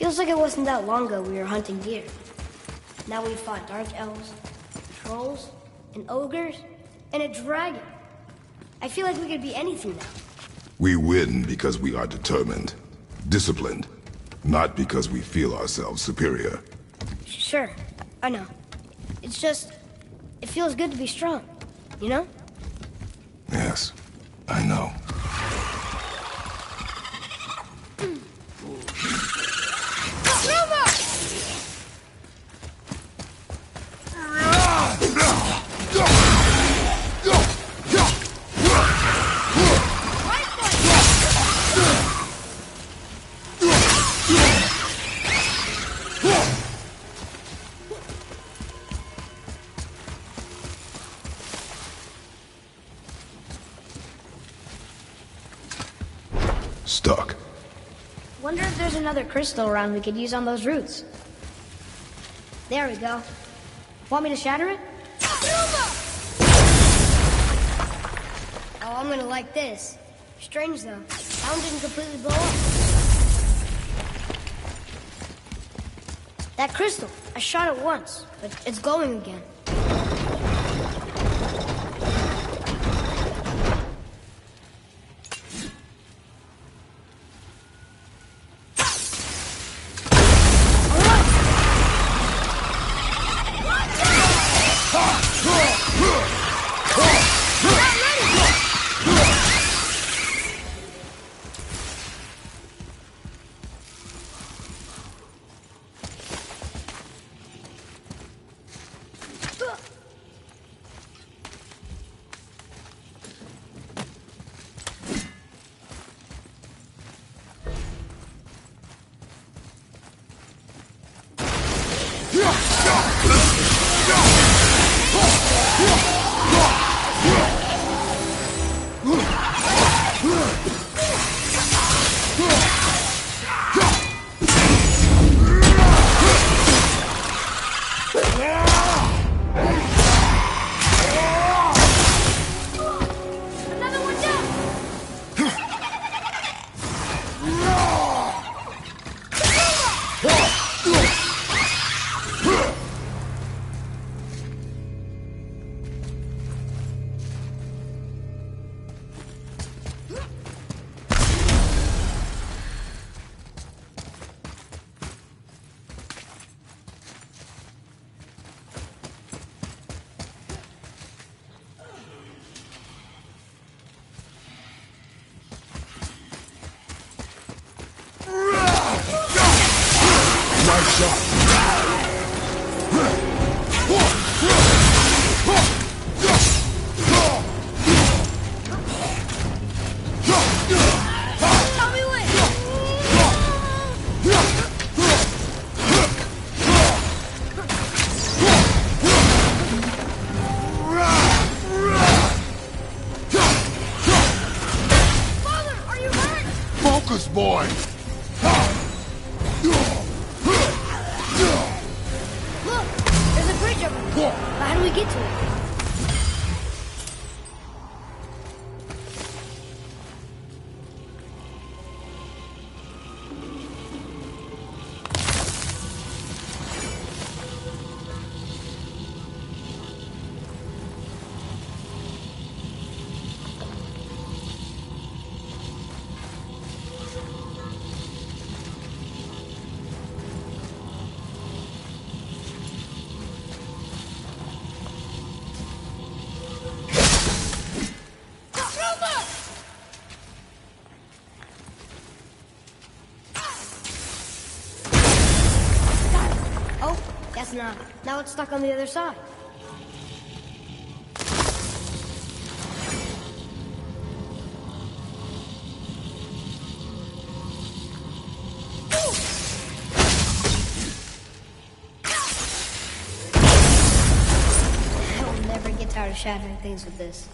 Feels like it wasn't that long ago we were hunting deer. Now we fought dark elves, trolls, and ogres, and a dragon. I feel like we could be anything now. We win because we are determined, disciplined, not because we feel ourselves superior. Sure, I know. It's just, it feels good to be strong, you know? Yes, I know. Stuck. Wonder if there's another crystal around we could use on those roots. There we go. Want me to shatter it? Oh, I'm gonna like this. Strange though. That one didn't completely blow up. That crystal, I shot it once, but it's glowing again. Boy! Look! There's a bridge over there. How do we get to it? Guess not. Now it's stuck on the other side. I will never get tired of shattering things with this.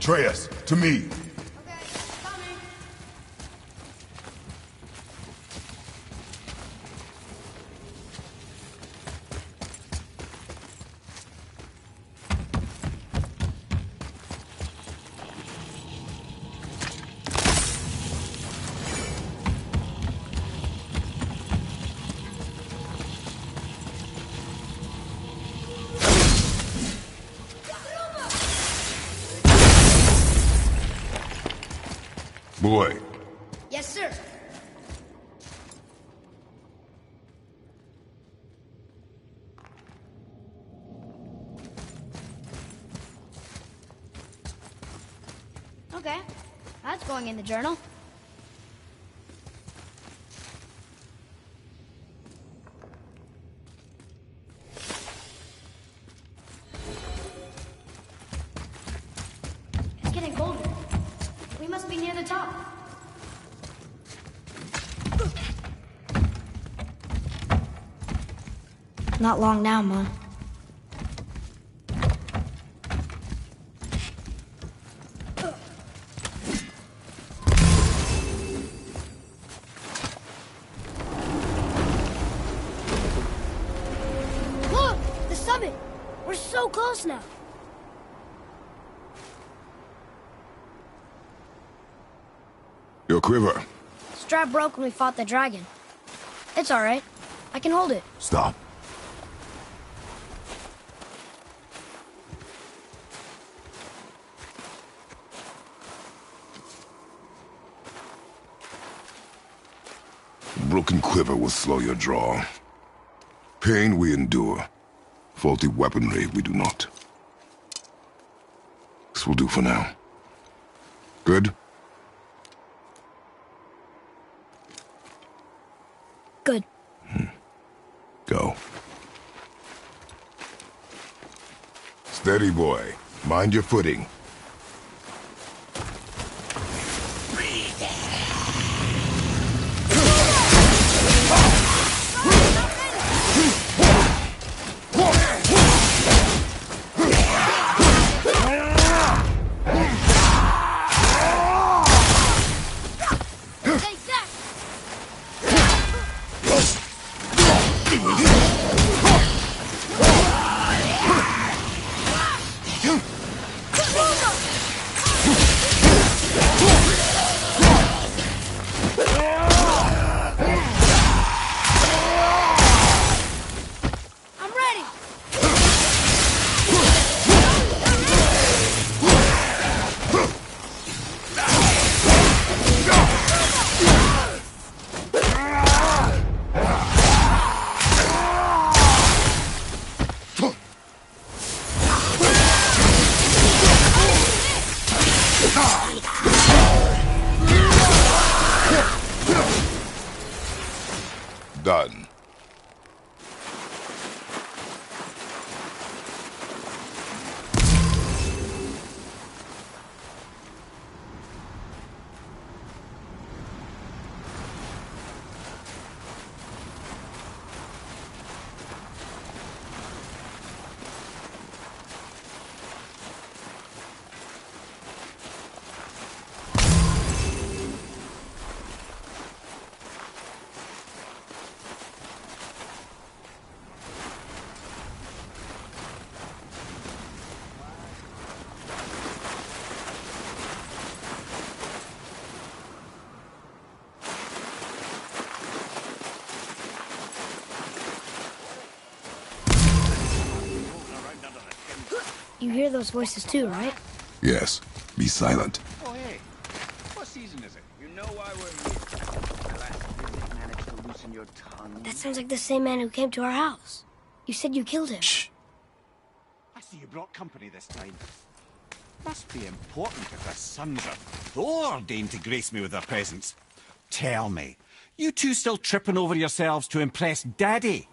Atreus, to me. Okay, coming. Boy, Yes, sir. Okay, that's going in the journal. It's getting colder. We must be near the top. Not long now, Mom. Look! The summit! We're so close now. your quiver. Strap broke when we fought the dragon. It's all right. I can hold it. Stop. Broken quiver will slow your draw. Pain we endure. Faulty weaponry we do not. This will do for now. Good? Good. Go. Steady, boy. Mind your footing. Take that! I'm ready! Done. You hear those voices too, right? Yes. Be silent. Oh, hey. What season is it? You know why we're here. My last visit managed to loosen your tongue. That sounds like the same man who came to our house. You said you killed him. Shh. I see you brought company this time. Must be important if the sons of Thor deign to grace me with their presence. Tell me, you two still tripping over yourselves to impress Daddy?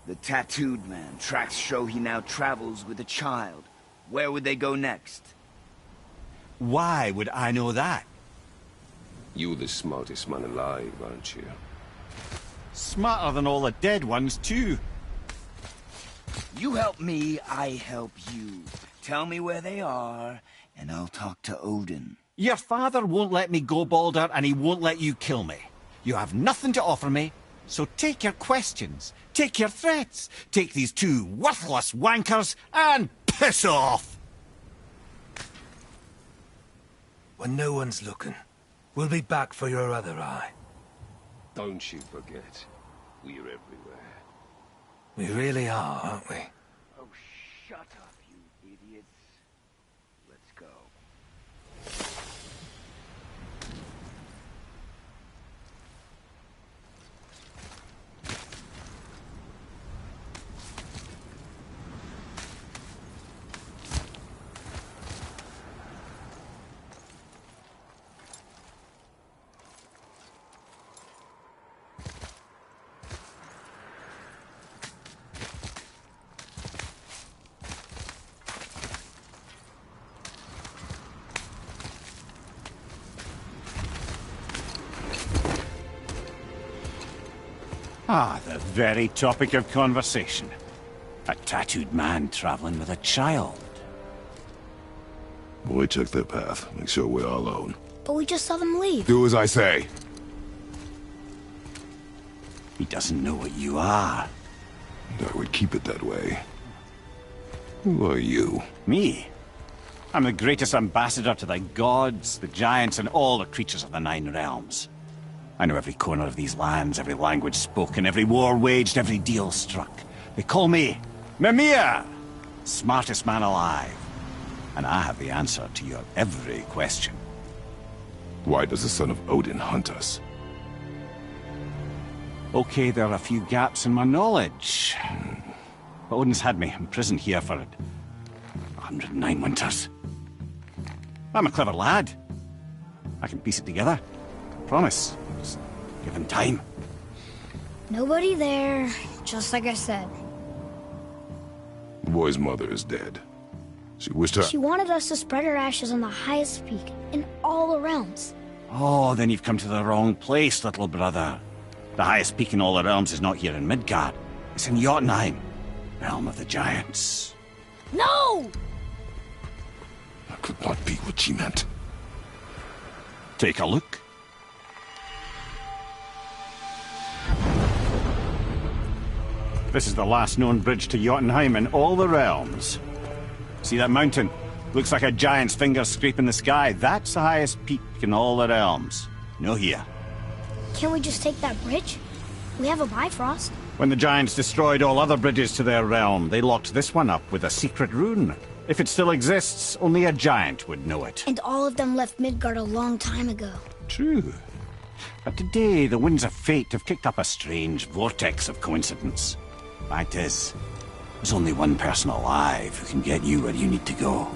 The tattooed man. Tracks show he now travels with a child. Where would they go next? Why would I know that? You the smartest man alive, aren't you? Smarter than all the dead ones, too. You help me, I help you. Tell me where they are, and I'll talk to Odin. Your father won't let me go, Balder, and he won't let you kill me. You have nothing to offer me, so take your questions, take your threats, take these two worthless wankers, and piss off! When no one's looking, we'll be back for your other eye. Don't you forget, we're everywhere. We really are, aren't we? Oh, shut up, you idiots. Let's go. Ah, the very topic of conversation. A tattooed man traveling with a child. Boy, check their path. Make sure we're all alone. But we just saw them leave. Do as I say. He doesn't know what you are. I would keep it that way. Who are you? Me? I'm the greatest ambassador to the gods, the giants, and all the creatures of the Nine Realms. I know every corner of these lands, every language spoken, every war waged, every deal struck. They call me Mimir, smartest man alive. And I have the answer to your every question. Why does the son of Odin hunt us? Okay, there are a few gaps in my knowledge. But Odin's had me imprisoned here for 109 winters. I'm a clever lad. I can piece it together. Promise. Just give him time. Nobody there, just like I said. The boy's mother is dead. She wished her... She wanted us to spread her ashes on the highest peak in all the realms. Oh, then you've come to the wrong place, little brother. The highest peak in all the realms is not here in Midgard. It's in Jotunheim, realm of the giants. No! That could not be what she meant. Take a look. This is the last known bridge to Jotunheim in all the realms. See that mountain? Looks like a giant's finger scraping the sky. That's the highest peak in all the realms. No here. Can't we just take that bridge? We have a Bifrost. When the giants destroyed all other bridges to their realm, they locked this one up with a secret rune. If it still exists, only a giant would know it. And all of them left Midgard a long time ago. True. But today, the winds of fate have kicked up a strange vortex of coincidence. Fact is, there's only one person alive who can get you where you need to go.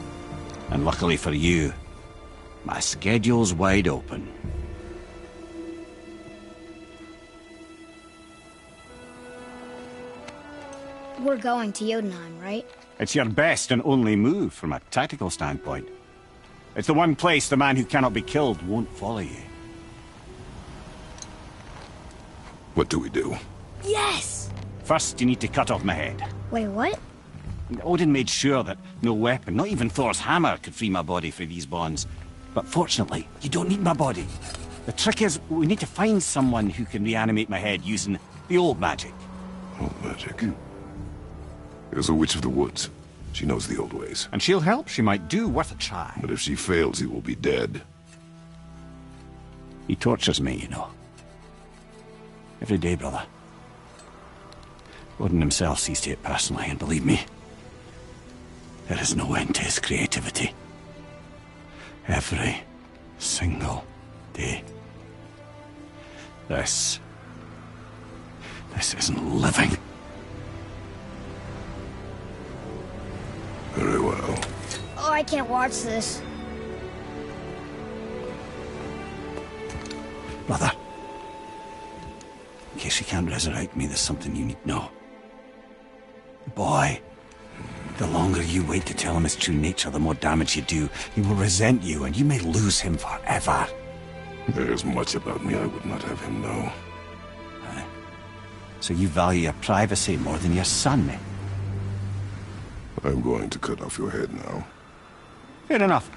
And luckily for you, my schedule's wide open. We're going to Jotunheim, right? It's your best and only move from a tactical standpoint. It's the one place the man who cannot be killed won't follow you. What do we do? Yes! First, you need to cut off my head. Wait, what? Odin made sure that no weapon, not even Thor's hammer, could free my body from these bonds. But fortunately, you don't need my body. The trick is, we need to find someone who can reanimate my head using the old magic. Old magic? There's a witch of the woods. She knows the old ways. And she'll help. She might do worth a try. But if she fails, he will be dead. He tortures me, you know. Every day, brother. Odin himself sees to it personally, and believe me, there is no end to his creativity. Every single day. This isn't living. Very well. Oh, I can't watch this. Brother, in case you can't resurrect me, there's something you need to know. Boy, the longer you wait to tell him his true nature, the more damage you do. He will resent you, and you may lose him forever. There's much about me I would not have him know. So you value your privacy more than your son, eh? I'm going to cut off your head now. Fair enough.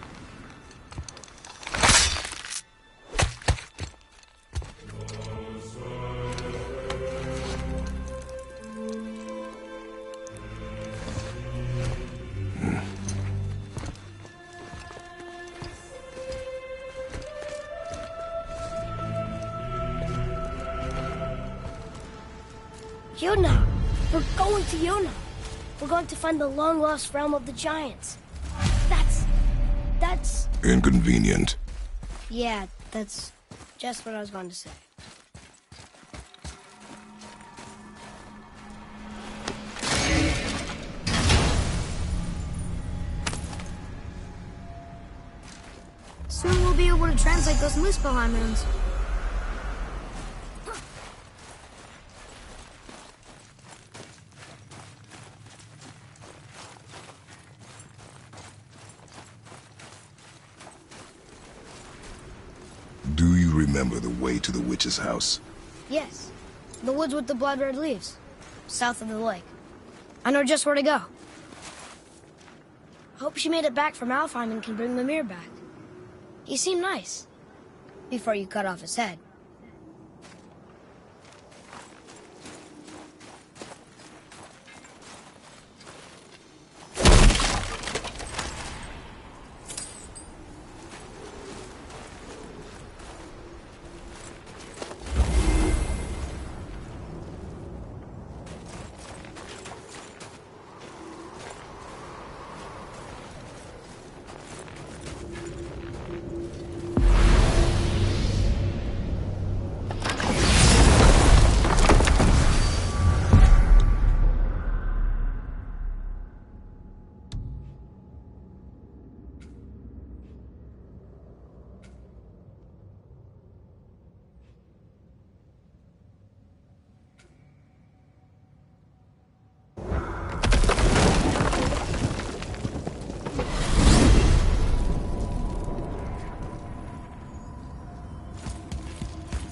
Yuna! We're going to Yuna! We're going to find the long-lost realm of the giants. That's... Inconvenient. Yeah, that's just what I was going to say. Soon we'll be able to translate those Muspelheim runes. Do you remember the way to the witch's house? Yes. The woods with the blood-red leaves. South of the lake. I know just where to go. Hope she made it back from Alfheim and can bring Mimir back. He seemed nice. Before you cut off his head.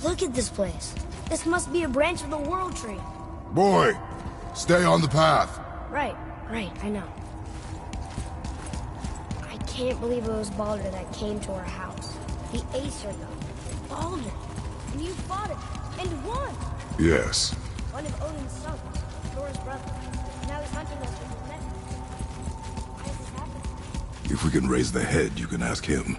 Look at this place. This must be a branch of the World Tree. Boy, stay on the path. Right, I know. I can't believe it was Baldur that came to our house. The Aesir, though. Baldur. And you fought him. And won. Yes. One of Odin's sons. Thor's brother. Now he's hunting us with his men. Why is this happening? If we can raise the head, you can ask him.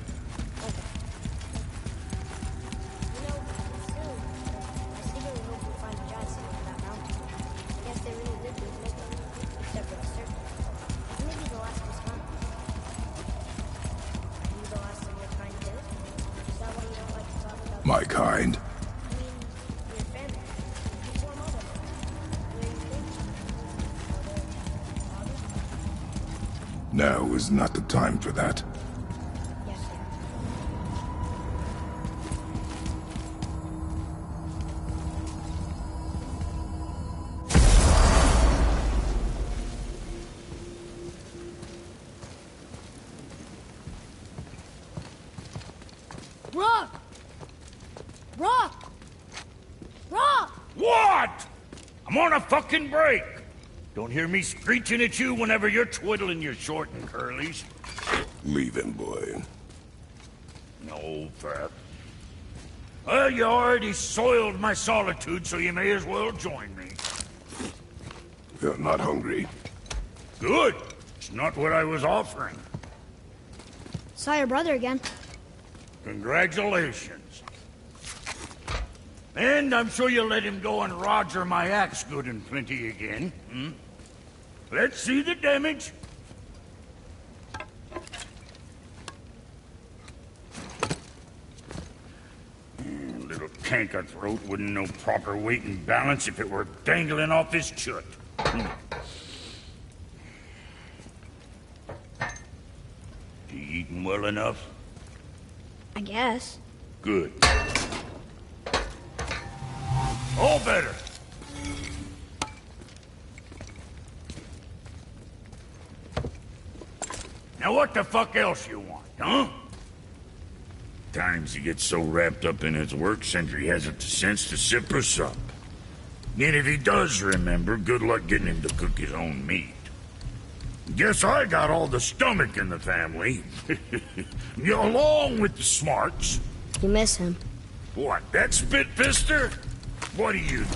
My kind. Now is not the time for that. Yes, sir. Rock! Rock! Rock! What? I'm on a fucking break. Don't hear me screeching at you whenever you're twiddling your short and curlies. Leave him, boy. No, Fat. Well, you already soiled my solitude, so you may as well join me. You're not hungry. Good. It's not what I was offering. Saw your brother again. Congratulations. And I'm sure you'll let him go and Roger my axe good and plenty again. Hmm? Let's see the damage. Little canker throat wouldn't know proper weight and balance if it were dangling off his chut. You eating well enough? I guess. Good. All better. Now what the fuck else you want, huh? Times he gets so wrapped up in his work, Sentry hasn't the sense to sip or sup. And if he does remember, good luck getting him to cook his own meat. Guess I got all the stomach in the family. Along with the smarts. You miss him. What, that spit-fister? What do you know?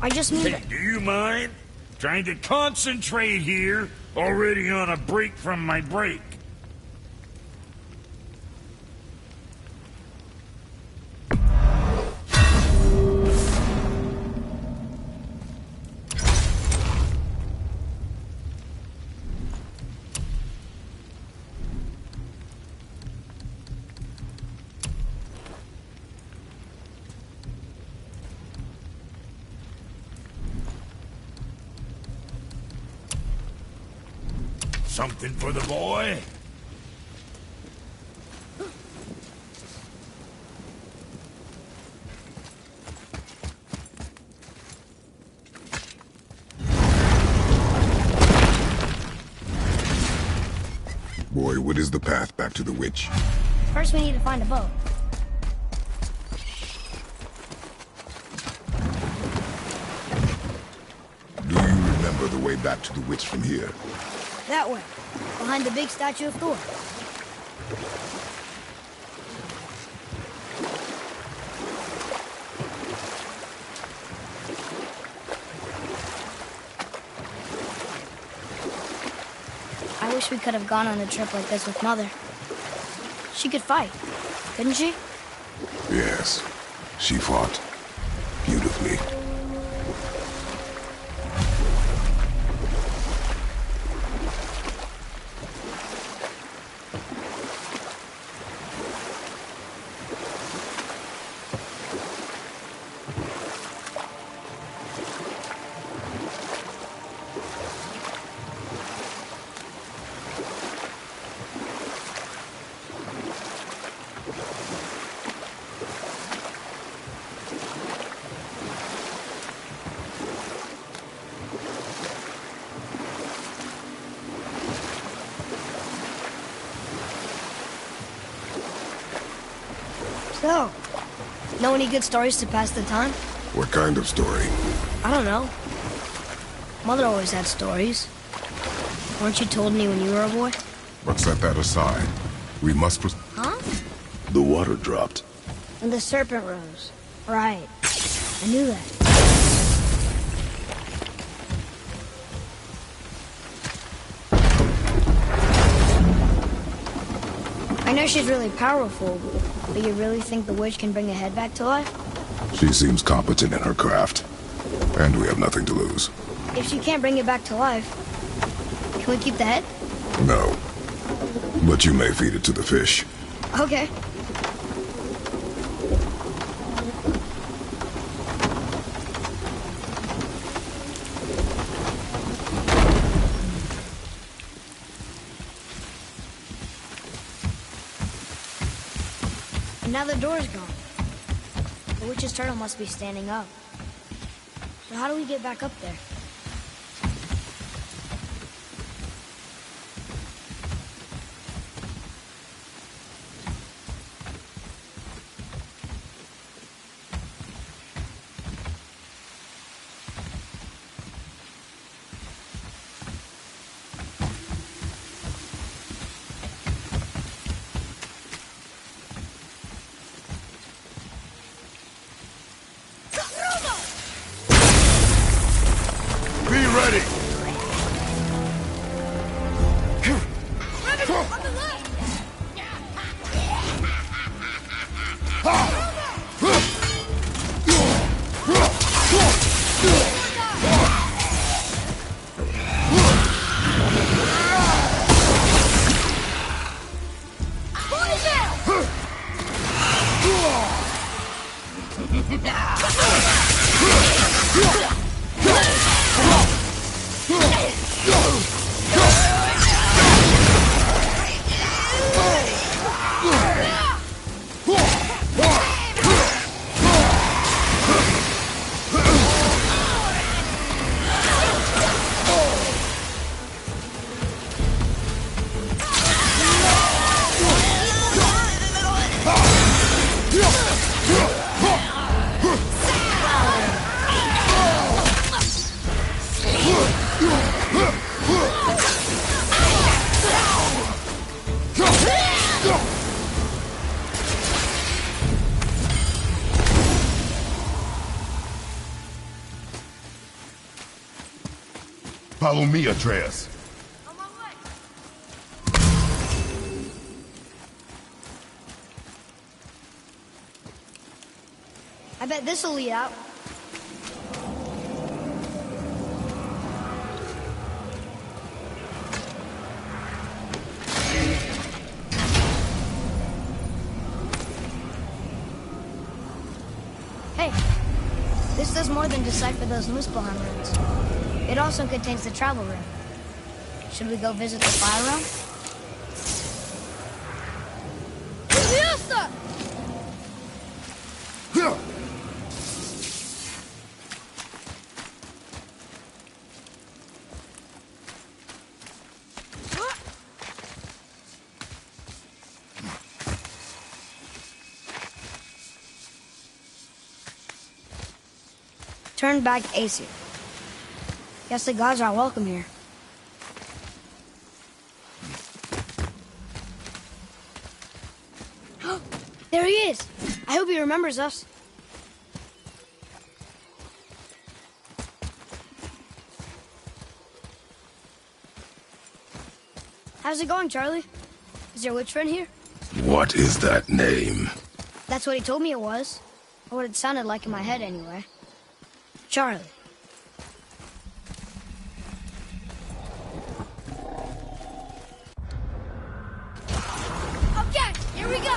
I just mean Hey, that... do you mind? Trying to concentrate here, already on a break from my break. Something for the boy? Boy, what is the path back to the witch? First we need to find a boat. Do you remember the way back to the witch from here? That way. Behind the big statue of Thor. I wish we could have gone on a trip like this with Mother. She could fight, couldn't she? Yes. She fought. Beautifully. So, know any good stories to pass the time? What kind of story? I don't know. Mother always had stories. Weren't you told any when you were a boy? But set that aside. We must Huh? The water dropped. And the serpent rose. Right. I knew that. I know she's really powerful, but you really think the witch can bring a head back to life? She seems competent in her craft. And we have nothing to lose. If she can't bring it back to life, can we keep the head? No. But you may feed it to the fish. Okay. And now the door's gone. The witch's turtle must be standing up. So how do we get back up there? Follow me, Atreus. On my way. I bet this'll lead out. Hey, this does more than decipher those Muspelheim runes. It also contains the travel rune. Should we go visit the fire realm? Leviosa! Turn back Aesir. Guess the gods are welcome here. There he is! I hope he remembers us. How's it going, Charlie? Is your witch friend here? What is that name? That's what he told me it was. Or what it sounded like in my head, anyway. Charlie. Okay, here we go!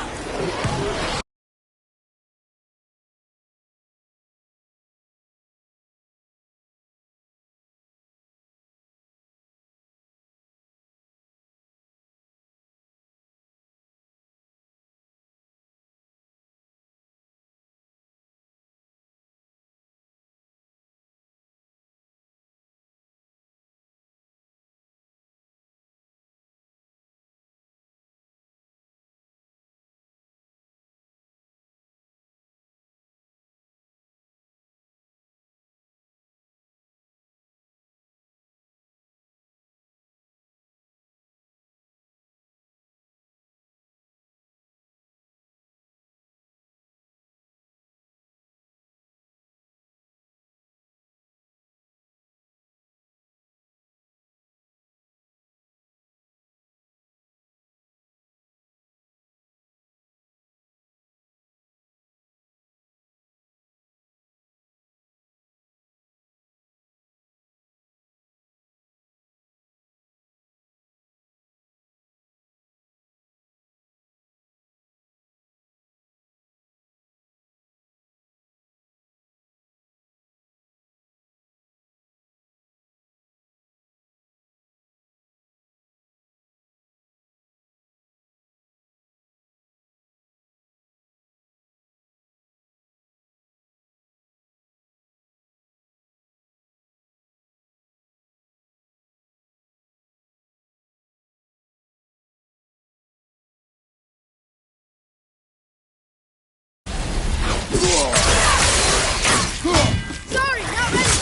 Sorry, not ready!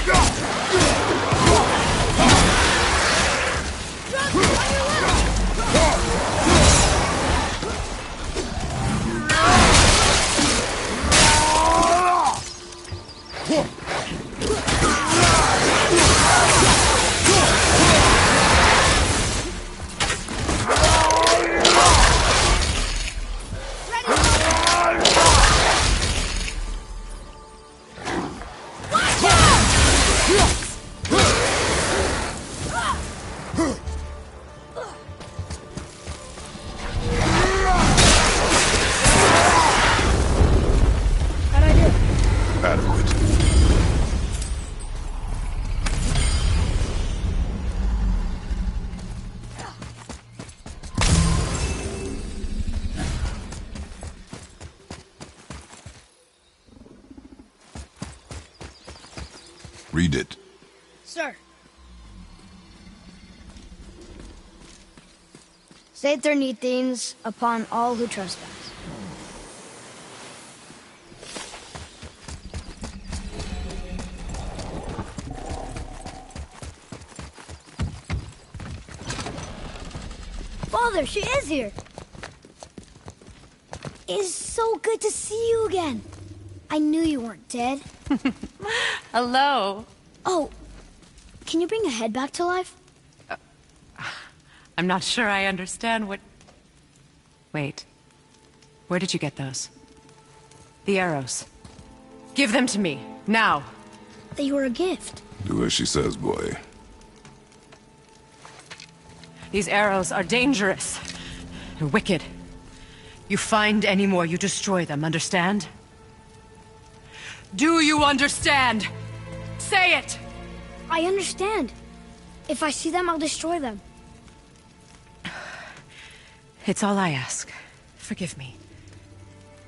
Drop it on your left! How'd I do? Adequate. Read it. Sir. Save their things upon all who trespass. Father, she is here. It's so good to see you again. I knew you weren't dead. Hello. Oh, can you bring a head back to life? I'm not sure I understand what... Wait. Where did you get those? The arrows. Give them to me, now! They were a gift. Do as she says, boy. These arrows are dangerous. and wicked. You find any more, you destroy them, understand? Do you understand? Say it! I understand. If I see them, I'll destroy them. It's all I ask. Forgive me.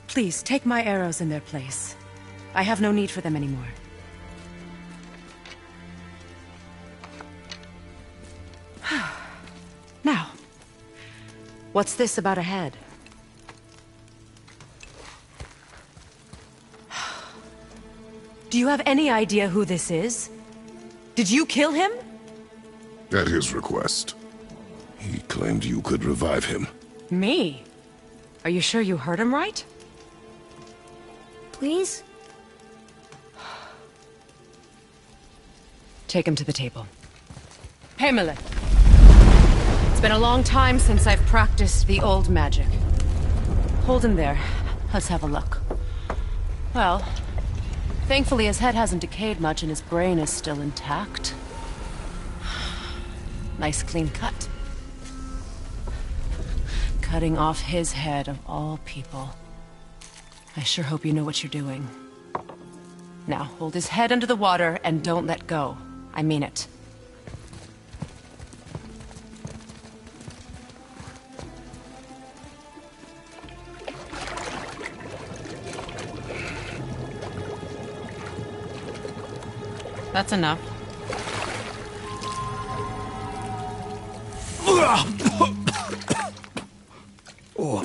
Please, take my arrows in their place. I have no need for them anymore. Now, what's this about a head? Do you have any idea who this is? Did you kill him? At his request. He claimed you could revive him. Me? Are you sure you heard him right? Please? Take him to the table. Hamlet. It's been a long time since I've practiced the old magic. Hold him there. Let's have a look. Well, thankfully his head hasn't decayed much and his brain is still intact. Nice clean cut. Cutting off his head of all people. I sure hope you know what you're doing. Now, hold his head under the water and don't let go. I mean it. That's enough.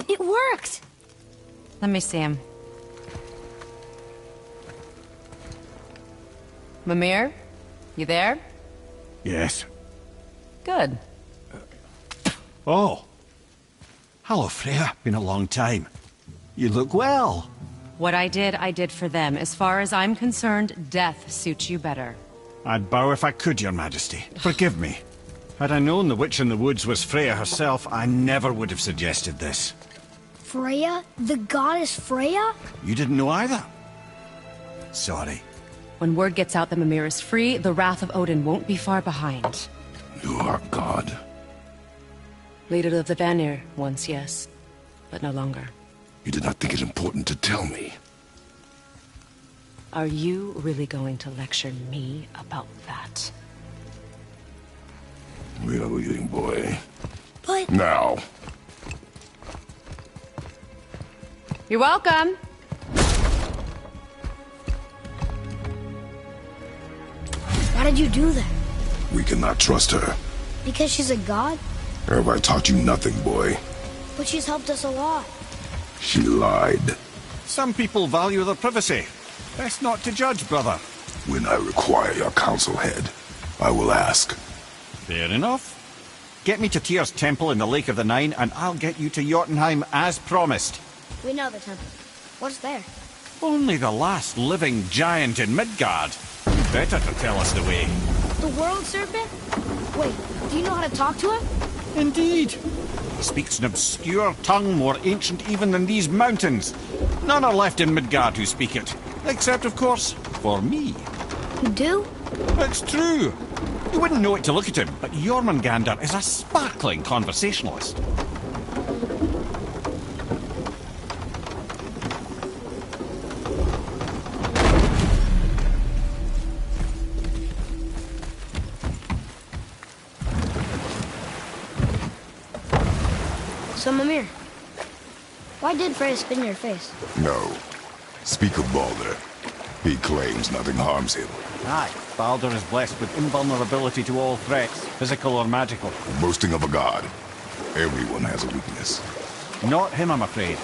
It worked! Let me see him. Mimir? You there? Yes. Good. Oh. Hello, Freya. Been a long time. You look well. What I did for them. As far as I'm concerned, death suits you better. I'd bow if I could, Your Majesty. Forgive me. Had I known the witch in the woods was Freya herself, I never would have suggested this. Freya? The goddess Freya? You didn't know either? Sorry. When word gets out that Mimir is free, the wrath of Odin won't be far behind. You are God. Leader of the Vanir, once, yes. But no longer. You did not think it important to tell me. Are you really going to lecture me about that? We are leaving, boy. But... Now. You're welcome! Why did you do that? We cannot trust her. Because she's a god? Have I taught you nothing, boy? But she's helped us a lot. She lied. Some people value their privacy. Best not to judge, brother. When I require your council head, I will ask. Fair enough. Get me to Tyr's temple in the Lake of the Nine, and I'll get you to Jotunheim as promised. We know the temple. What's there? Only the last living giant in Midgard. Better to tell us the way. The world serpent? Wait, do you know how to talk to him? Indeed. He speaks an obscure tongue more ancient even than these mountains. None are left in Midgard who speak it. Except, of course, for me. You do? It's true. You wouldn't know it to look at him, but Jormungandr is a sparkling conversationalist. So, Mimir, why did Freya spit in your face? No. Speak of Baldur. He claims nothing harms him. Aye, Baldur is blessed with invulnerability to all threats, physical or magical. Boasting of a god. Everyone has a weakness. Not him, I'm afraid.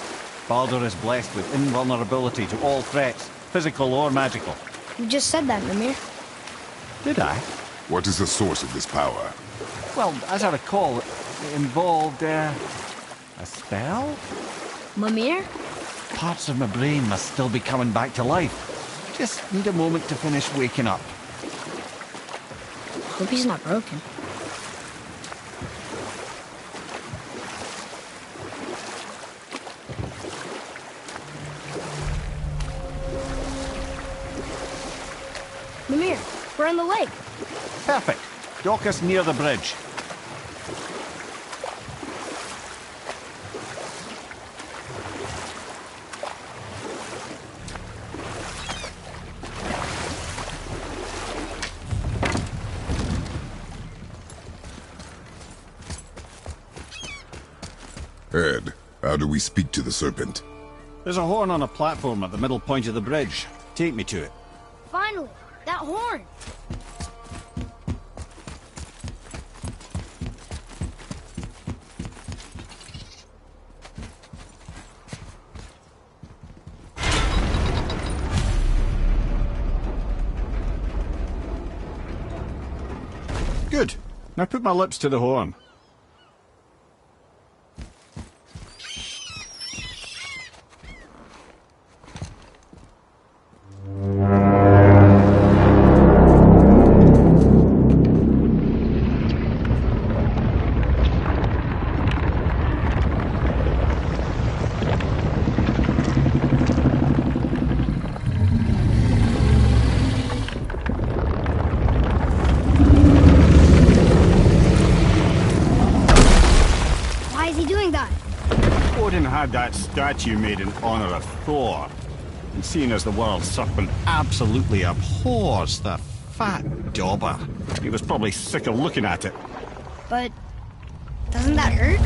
Baldur is blessed with invulnerability to all threats, physical or magical. You just said that, Mimir. Did I? What is the source of this power? Well, as I recall, it involved, a spell? Mimir? Parts of my brain must still be coming back to life. Just need a moment to finish waking up. Hope he's not broken. Mimir, we're on the lake. Perfect. Dock us near the bridge. Ed, how do we speak to the serpent? There's a horn on a platform at the middle point of the bridge. Take me to it. Finally, that horn. Good. Now put my lips to the horn. Why is he doing that? Odin had that statue made in honor of Thor. And seeing as the world serpent absolutely abhors the fat dauber, he was probably sick of looking at it. But doesn't that hurt?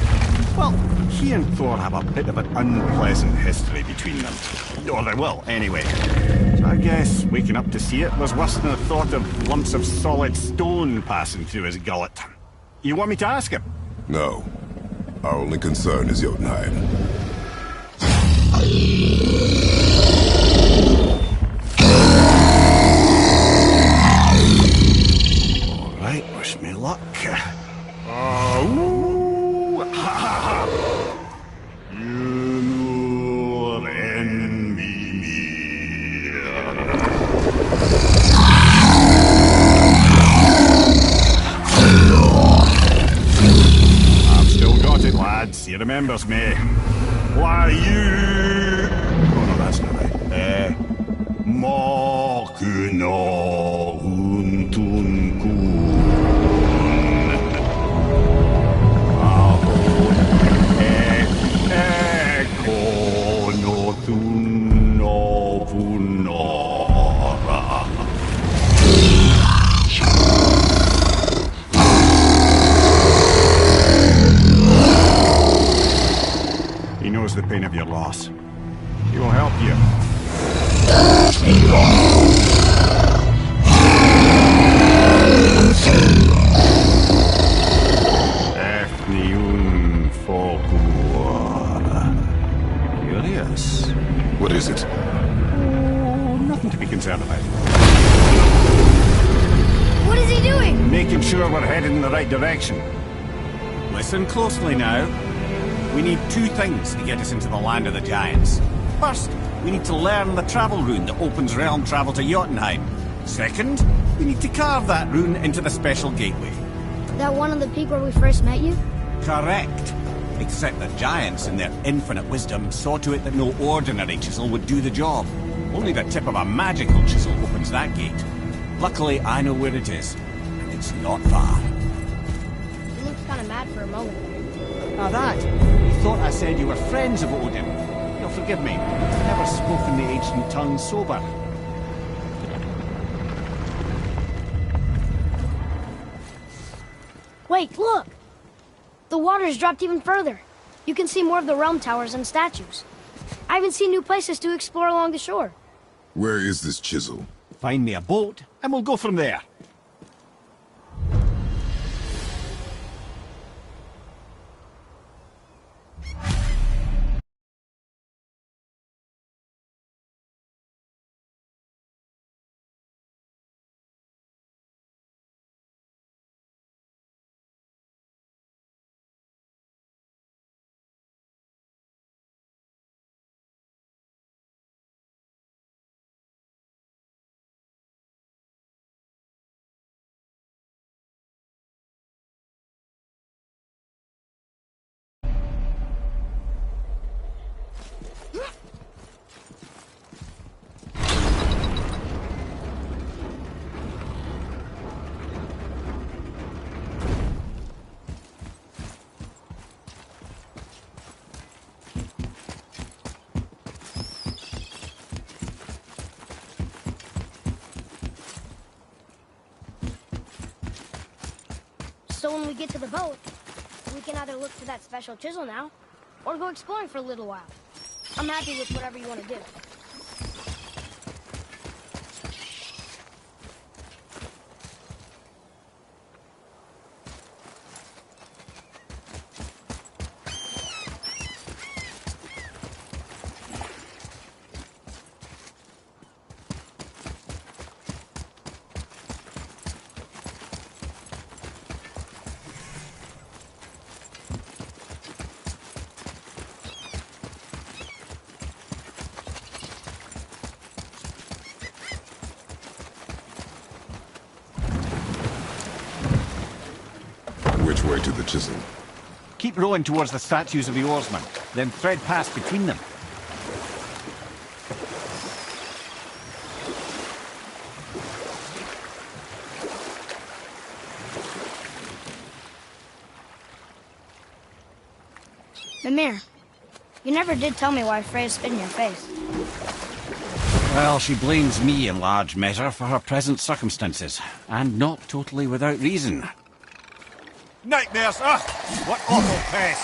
Well, he and Thor have a bit of an unpleasant history between them. Or they will, anyway. So I guess waking up to see it was worse than the thought of lumps of solid stone passing through his gullet. You want me to ask him? No. Our only concern is Jotunheim. All right, wish me luck. Ooh, ha, ha, ha. Nur en Mimir. I've still got it, lads. He remembers me. Why, you... Oh, no, that's not right. Mokuno Huntun Kun. Eko no Tuno Punora. He knows the pain of your loss. He will help you. Efniun Folkuara. Curious. What is it? Oh, nothing to be concerned about. What is he doing? Making sure we're headed in the right direction. Listen closely now. We need two things to get us into the land of the giants. First, we need to learn the travel rune that opens realm travel to Jotunheim. Second, we need to carve that rune into the special gateway. That one on the peak where we first met you? Correct. Except the giants, in their infinite wisdom, saw to it that no ordinary chisel would do the job. Only the tip of a magical chisel opens that gate. Luckily, I know where it is, and it's not far. He looked kind of mad for a moment. Now that, you thought I said you were friends of Odin. You'll forgive me. I've never spoken the ancient tongue sober. Wait, look! The water's dropped even further. You can see more of the realm towers and statues. I even see new places to explore along the shore. Where is this chisel? Find me a boat, and we'll go from there. So when we get to the boat, we can either look for that special chisel now, or go exploring for a little while. I'm happy with whatever you want to do. Which way to the chisel? Keep rowing towards the statues of the oarsmen, then thread past between them. Mimir, you never did tell me why Freya spit in your face. Well, she blames me in large measure for her present circumstances, and not totally without reason. Nightmares! Ugh! What awful pest!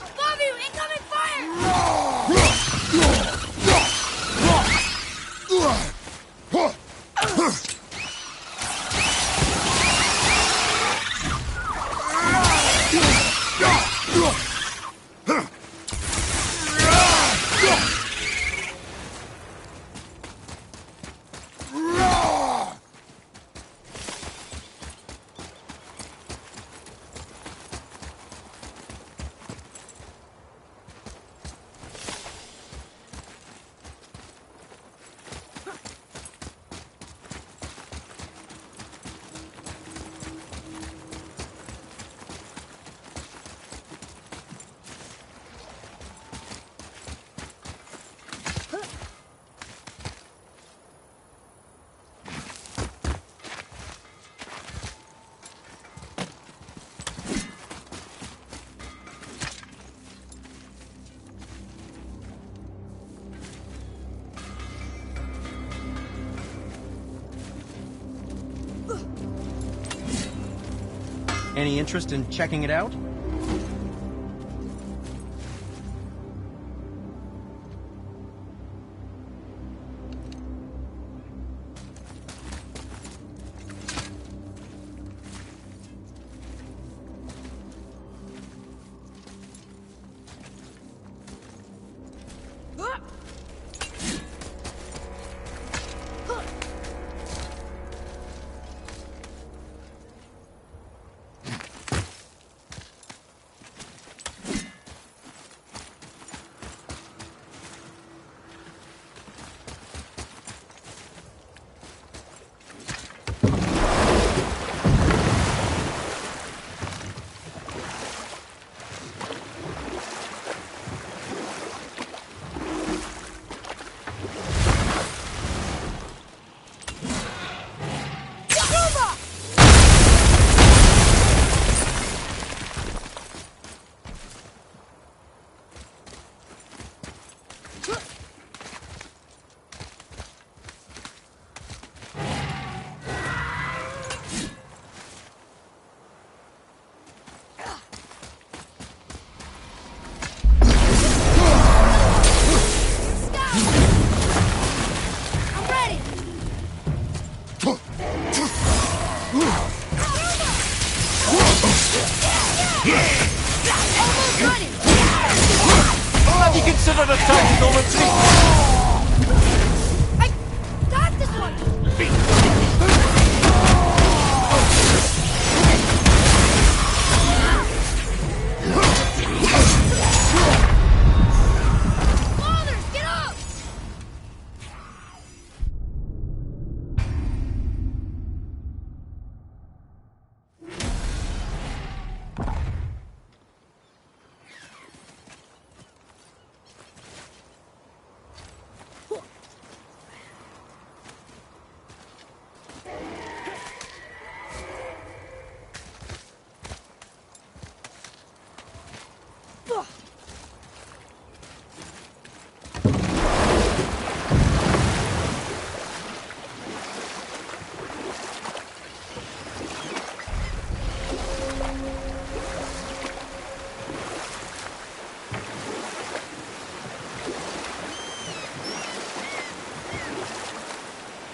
Above you! Incoming fire! Any interest in checking it out? Have you considered a tactical retreat? I got this one! Fathers, get up!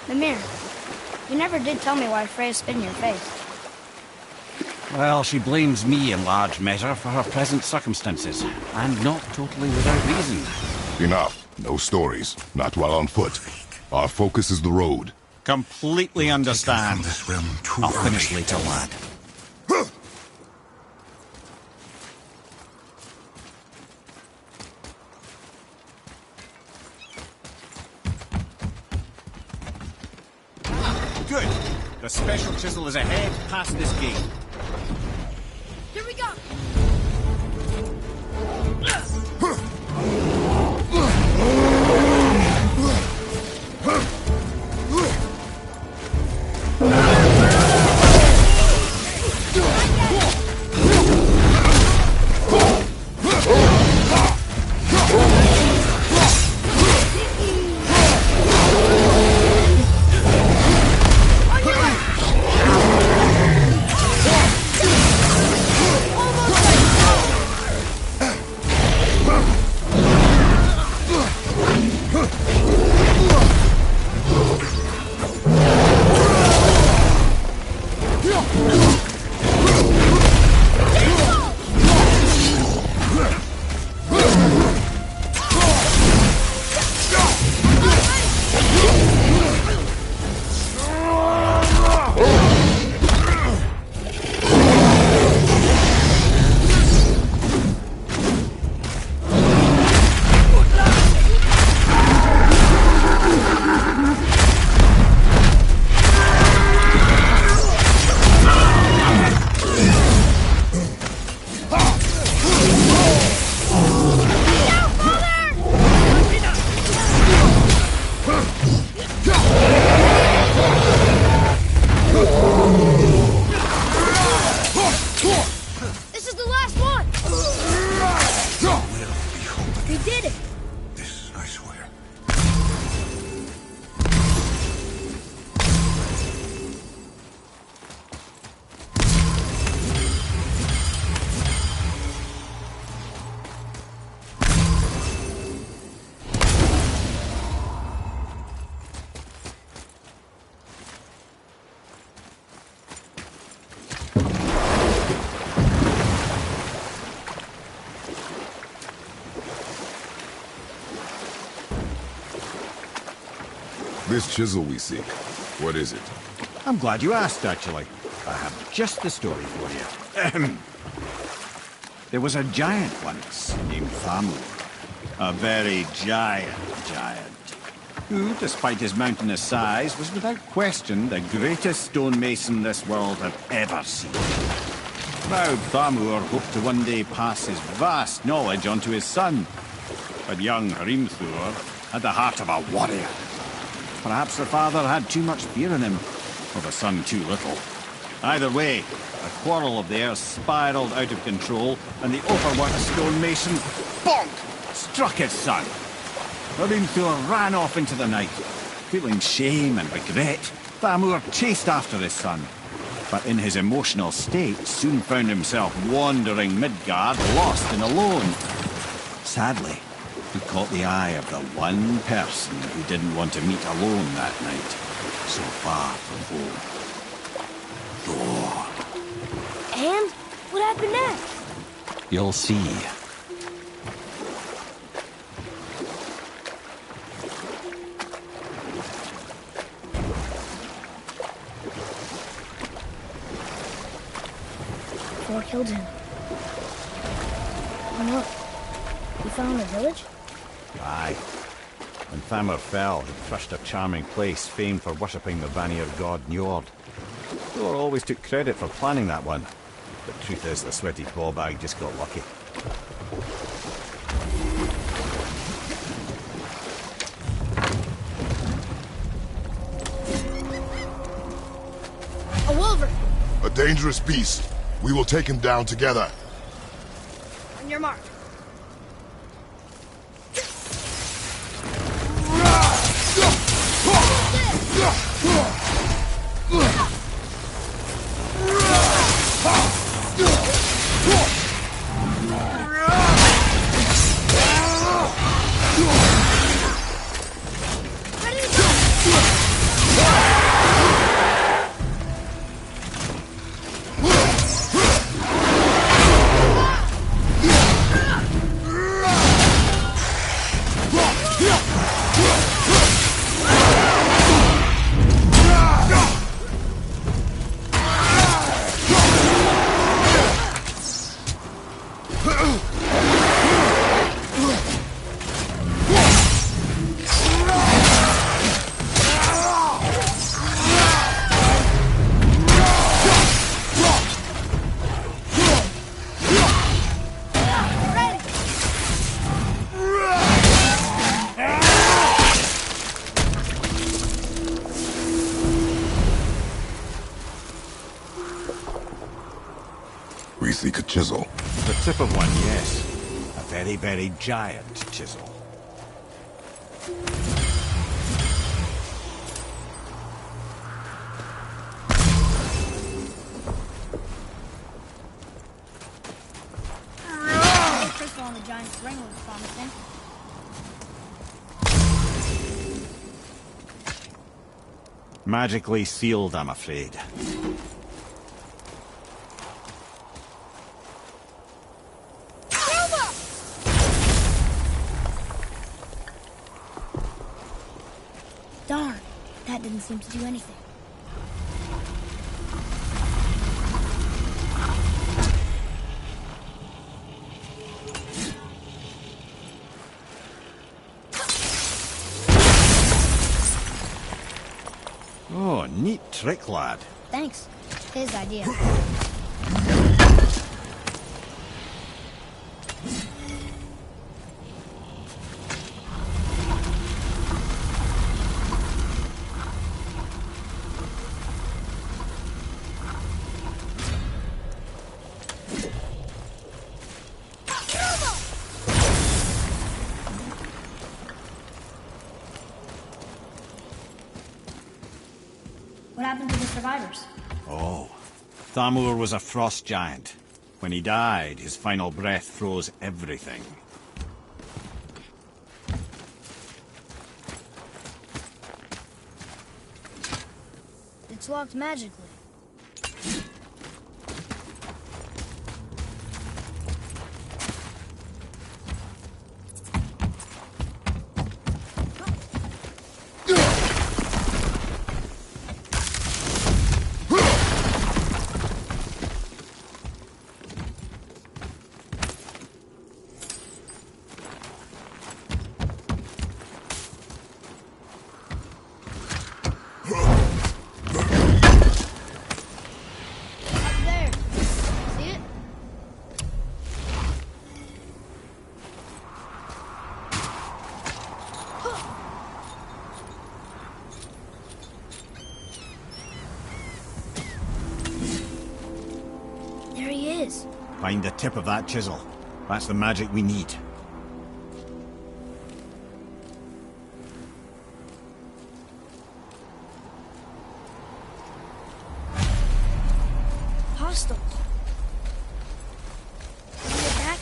Mimir, you never did tell me why Freya spit in your face. Well, she blames me in large measure for her present circumstances, and not totally without reason. Enough. No stories. Not while on foot. Our focus is the road. Completely understand. I'll finish later, lad. Good. The special chisel is ahead, past this gate. Here we go! This chisel we seek, what is it? I'm glad you asked, actually. I have just the story for you. There was a giant once named Thamur. A very giant, who, despite his mountainous size, was without question the greatest stonemason this world had ever seen. Proud Thamur hoped to one day pass his vast knowledge on to his son. But young Hrimthur had the heart of a warrior. Perhaps the father had too much fear in him, or the son too little. Either way, a quarrel of theirs spiraled out of control, and the overworked stonemason, bonk, struck his son. Hrimthur ran off into the night. Feeling shame and regret, Thamur chased after his son. But in his emotional state, soon found himself wandering Midgard, lost and alone. Sadly, he caught the eye of the one person who didn't want to meet alone that night, so far from home. Thor. And? What happened next? You'll see. Thor killed him. Oh no. We found a village? Aye. When Thamur fell, he crushed a charming place famed for worshipping the Vanir god Njord. Thor always took credit for planning that one. But truth is, the sweaty ballbag just got lucky. A wolver! A dangerous beast. We will take him down together. On your mark. Ready to go! We seek a chisel. The tip of one, yes. A very, very giant chisel. The crystal on the giant's ring looks promising. Magically sealed, I'm afraid. Darn, that didn't seem to do anything. Oh, neat trick, lad. Thanks. His idea. What happened to the survivors? Oh, Thamur was a frost giant. When he died, his final breath froze everything. It's locked magically. Find the tip of that chisel. That's the magic we need. Hostiles. Attack.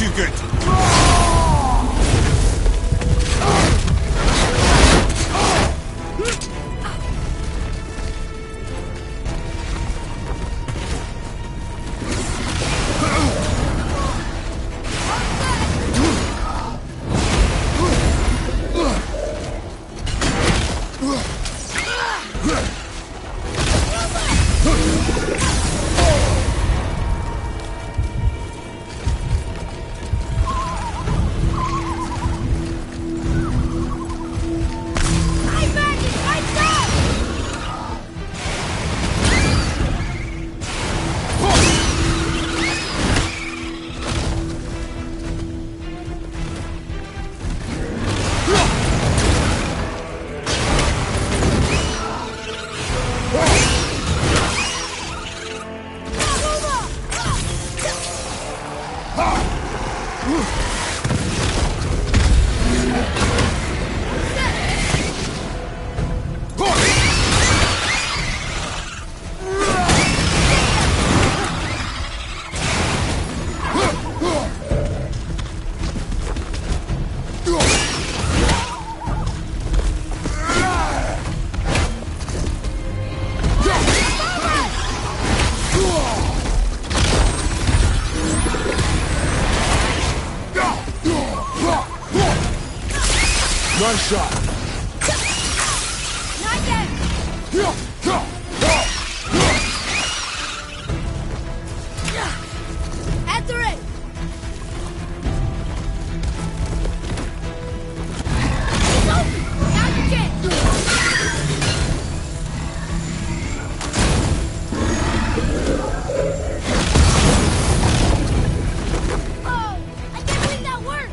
too good. Nice shot. Not yet. After it. It's open. Now's your chance. Oh, I can't believe that worked.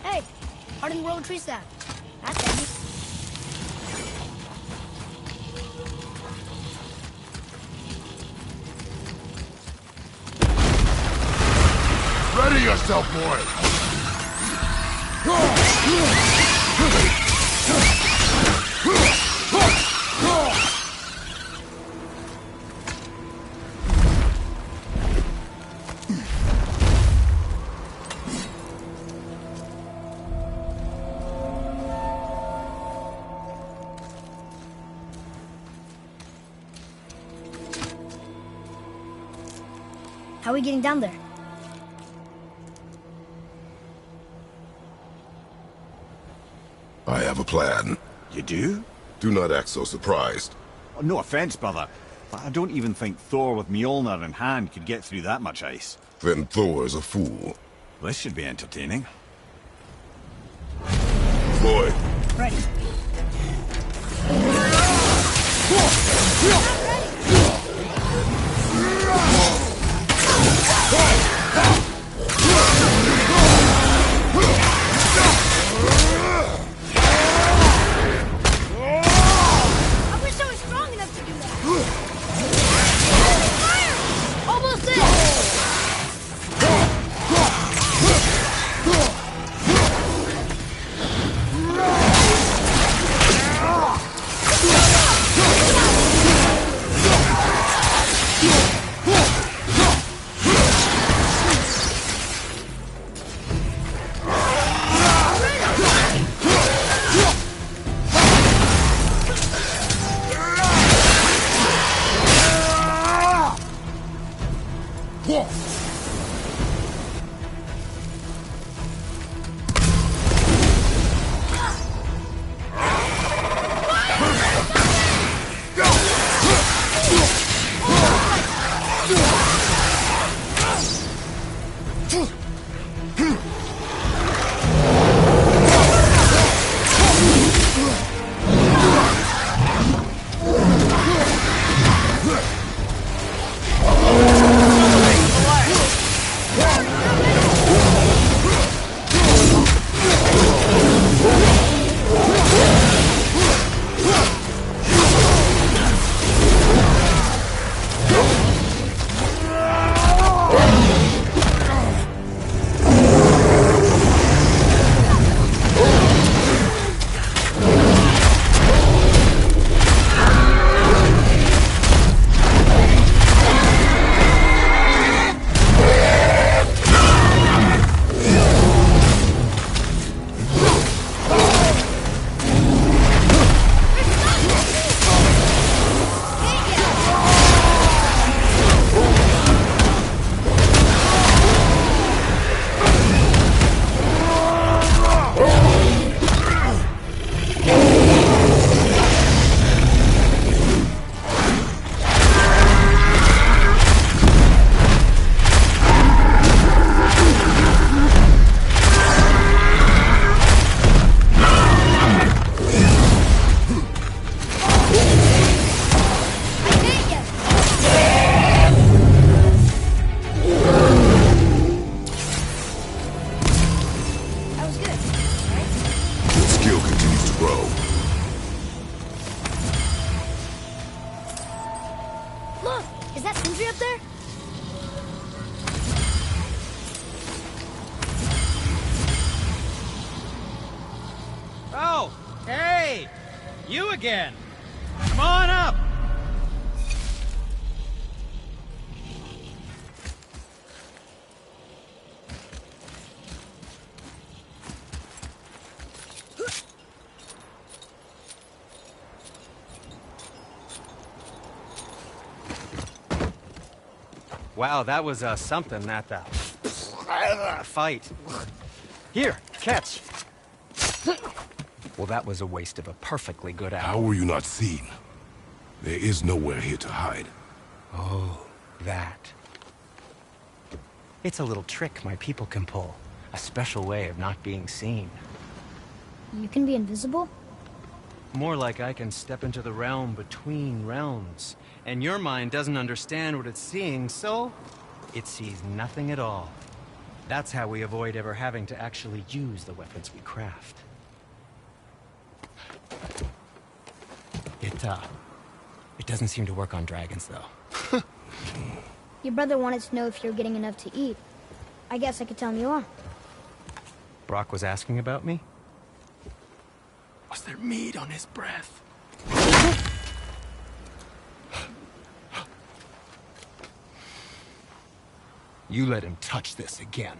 Hey, hardened world tree staff. That's heavy. Ready yourself, boy! How are we getting down there? I have a plan. You do? Do not act so surprised. Oh, no offense, brother. I don't even think Thor with Mjolnir in hand could get through that much ice. Then Thor is a fool. This should be entertaining. Boy. Ready. I wish I was strong enough to do that. Fire! Almost there! You again! Come on up! Wow, that was something, that fight. Here, catch. Well, that was a waste of a perfectly good hour. How were you not seen? There is nowhere here to hide. Oh, that. It's a little trick my people can pull. A special way of not being seen. You can be invisible? More like I can step into the realm between realms. And your mind doesn't understand what it's seeing, so it sees nothing at all. That's how we avoid ever having to actually use the weapons we craft. It doesn't seem to work on dragons, though. Your brother wanted to know if you're getting enough to eat. I guess I could tell him you are. Brock was asking about me? Was there meat on his breath? You let him touch this again.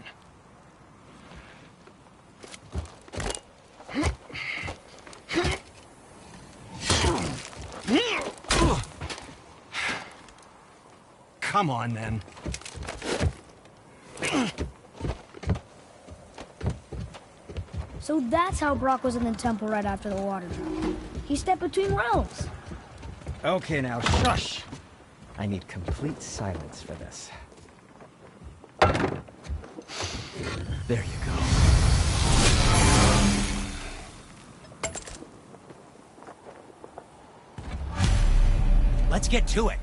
Come on, then. So that's how Brock was in the temple right after the water drop. He stepped between realms. Okay, now, shush. I need complete silence for this. There you go. Let's get to it.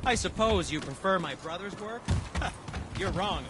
I suppose you prefer my brother's work? You're wrong.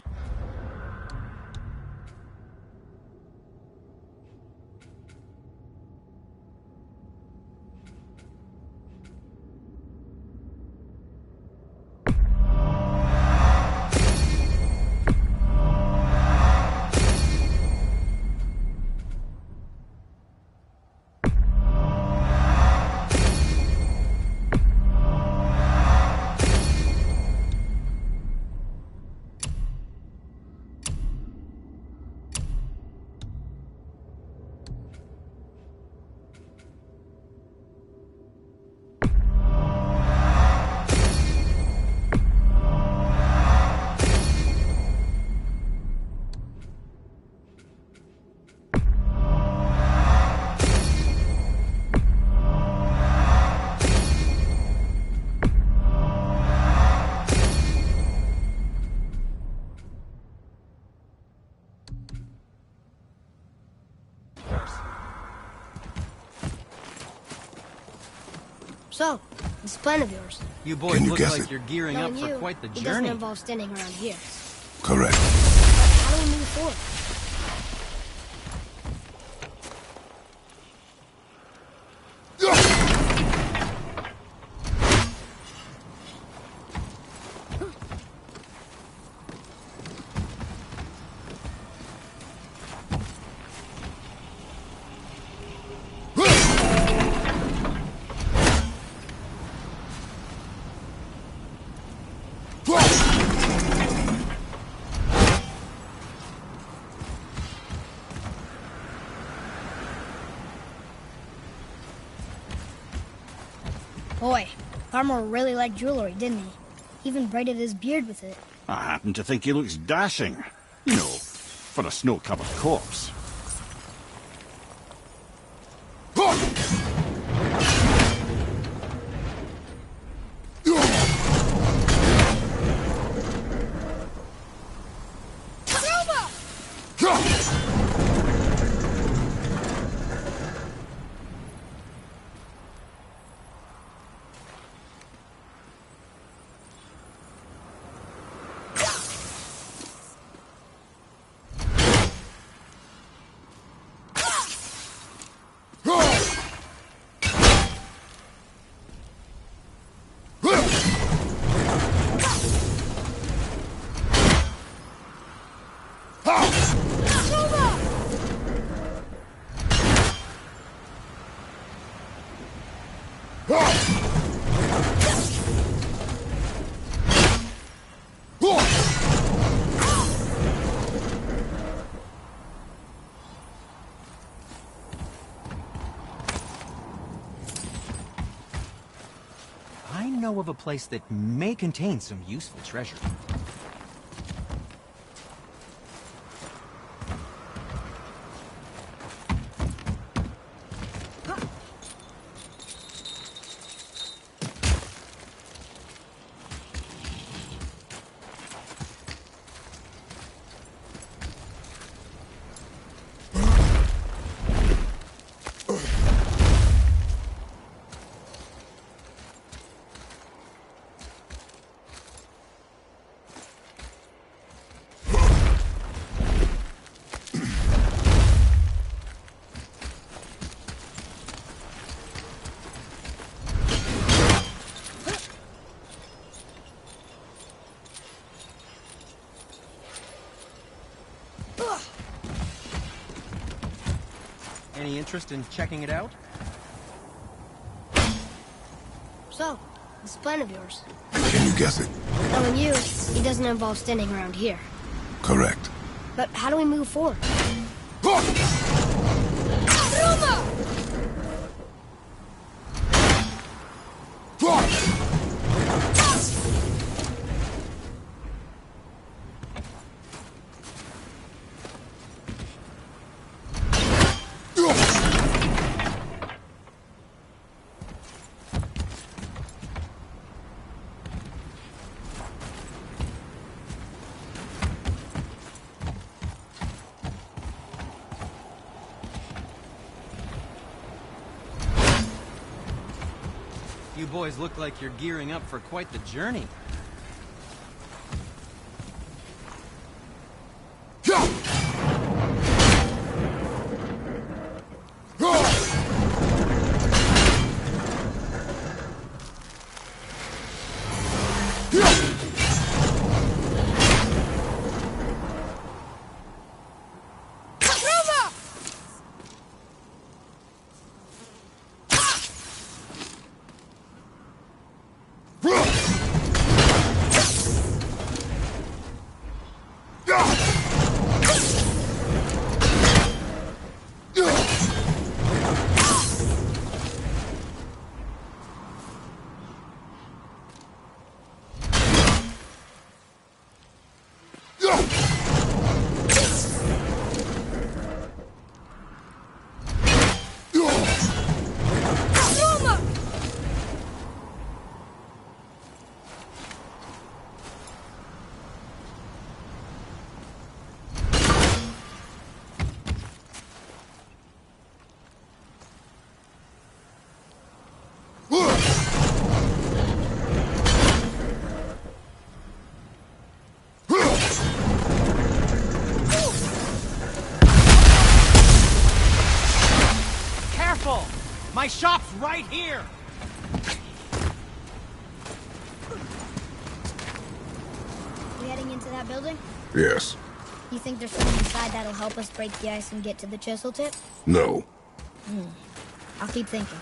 So, this plan of yours. You boys Can you look guess like it? you're gearing up for quite the It doesn't journey. involve standing around here. Correct. How do we move forward? Boy, Farmer really liked jewelry, didn't he? Even braided his beard with it. I happen to think he looks dashing. You know, for a snow-covered corpse. I know of a place that may contain some useful treasure. interest in checking it out? So, this plan of yours. Can you guess it? Knowing you, it doesn't involve standing around here. Correct. But how do we move forward? You boys look like you're gearing up for quite the journey. My shop's right here! We heading into that building? Yes. You think there's something inside that'll help us break the ice and get to the chisel tip? No. I'll keep thinking.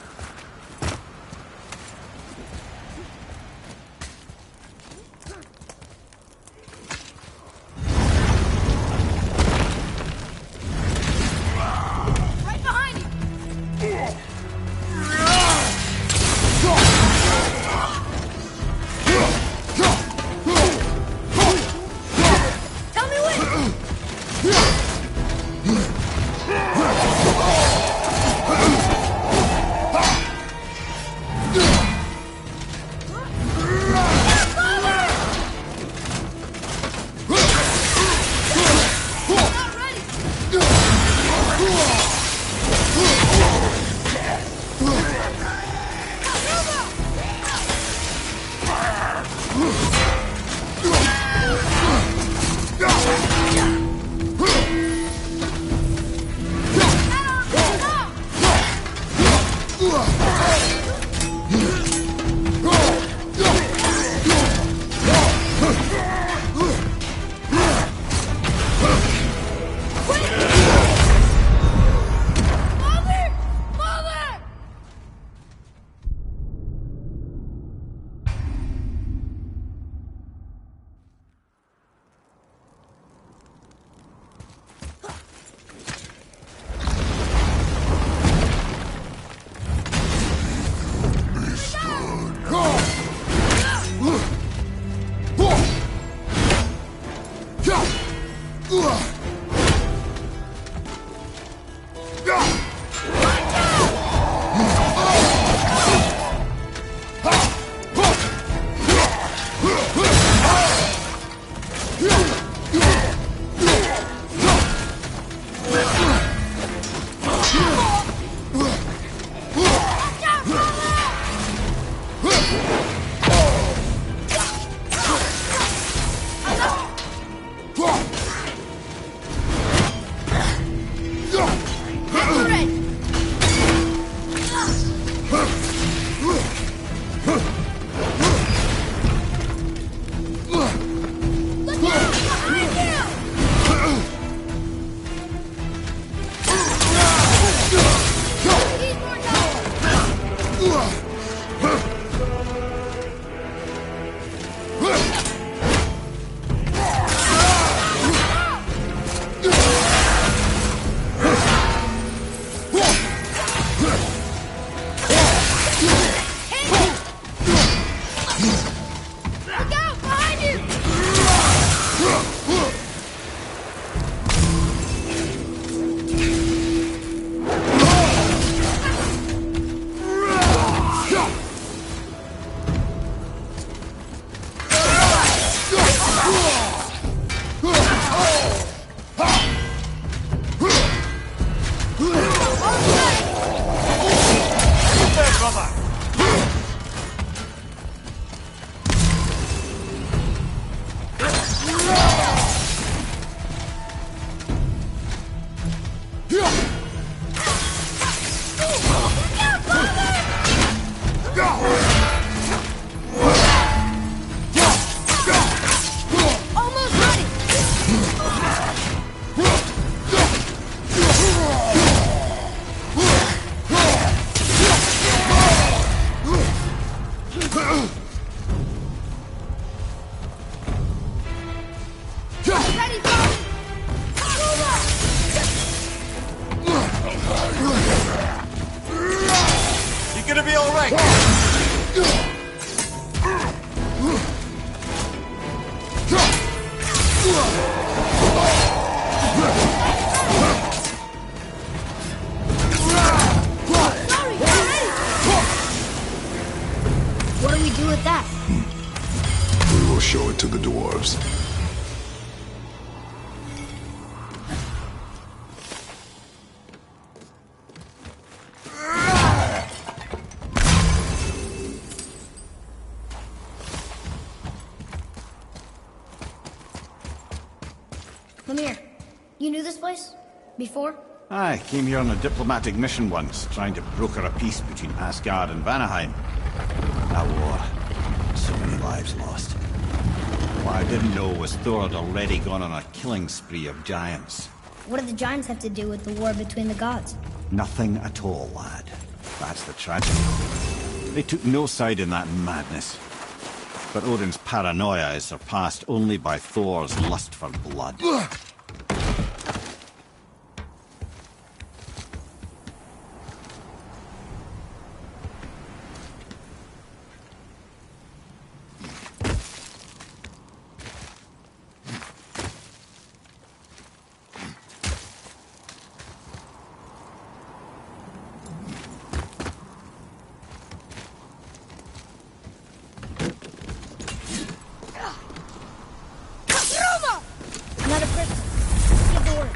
What do we do with that? We will show it to the dwarves. Come here. You knew this place? Before? I came here on a diplomatic mission once, trying to broker a peace between Asgard and Vanaheim. That war. So many lives lost. What I didn't know was Thor had already gone on a killing spree of giants. What do the giants have to do with the war between the gods? Nothing at all, lad. That's the tragedy. They took no side in that madness. But Odin's paranoia is surpassed only by Thor's lust for blood. Another person. Give the word.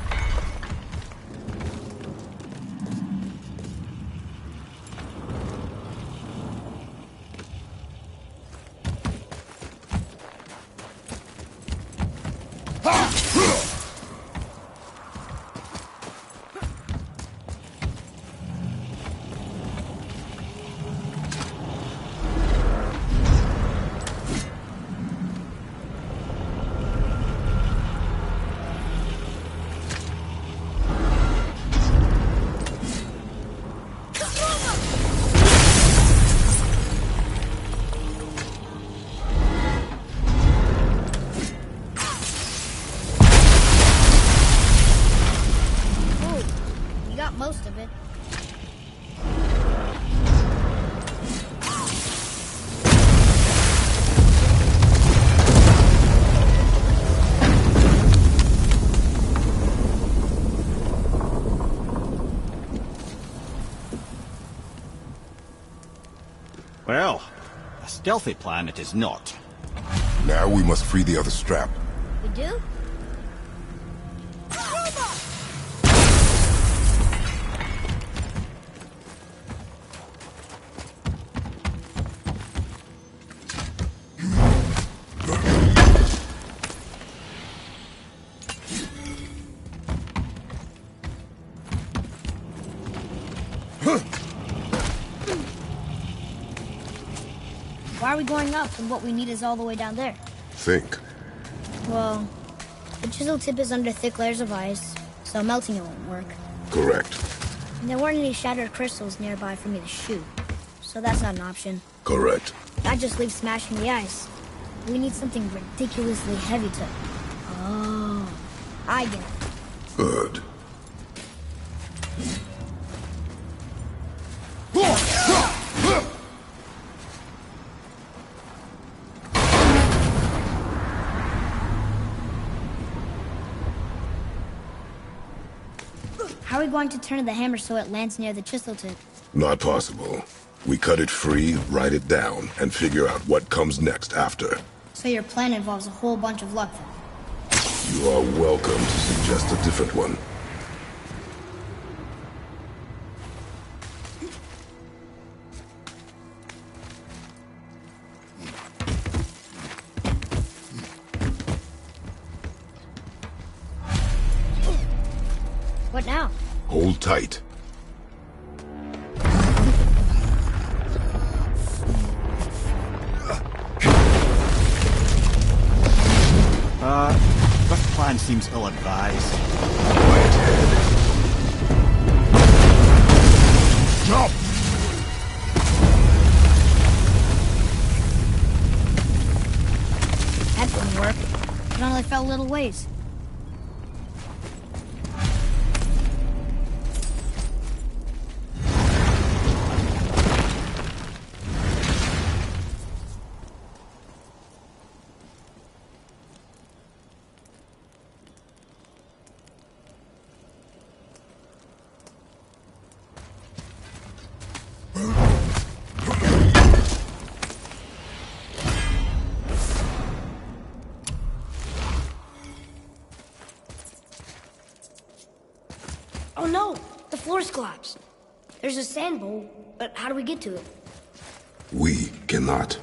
Most of it. Well, a stealthy plan it is not. Now we must free the other strap. We do? Why are we going up when what we need is all the way down there? Think. Well, the chisel tip is under thick layers of ice, so melting it won't work. Correct. And there weren't any shattered crystals nearby for me to shoot. So that's not an option. Correct. That just leaves smashing the ice. We need something ridiculously heavy to... Oh, I get it. Good. How are we going to turn the hammer so it lands near the chisel tip? Not possible. We cut it free, write it down, and figure out what comes next after. So your plan involves a whole bunch of luck then? You are welcome to suggest a different one. What now? Hold tight. This plan seems ill-advised. Quiet head. Jump! That didn't work. It only fell a little ways. Oh no! The floor's collapsed. There's a sand bowl, but how do we get to it? We cannot.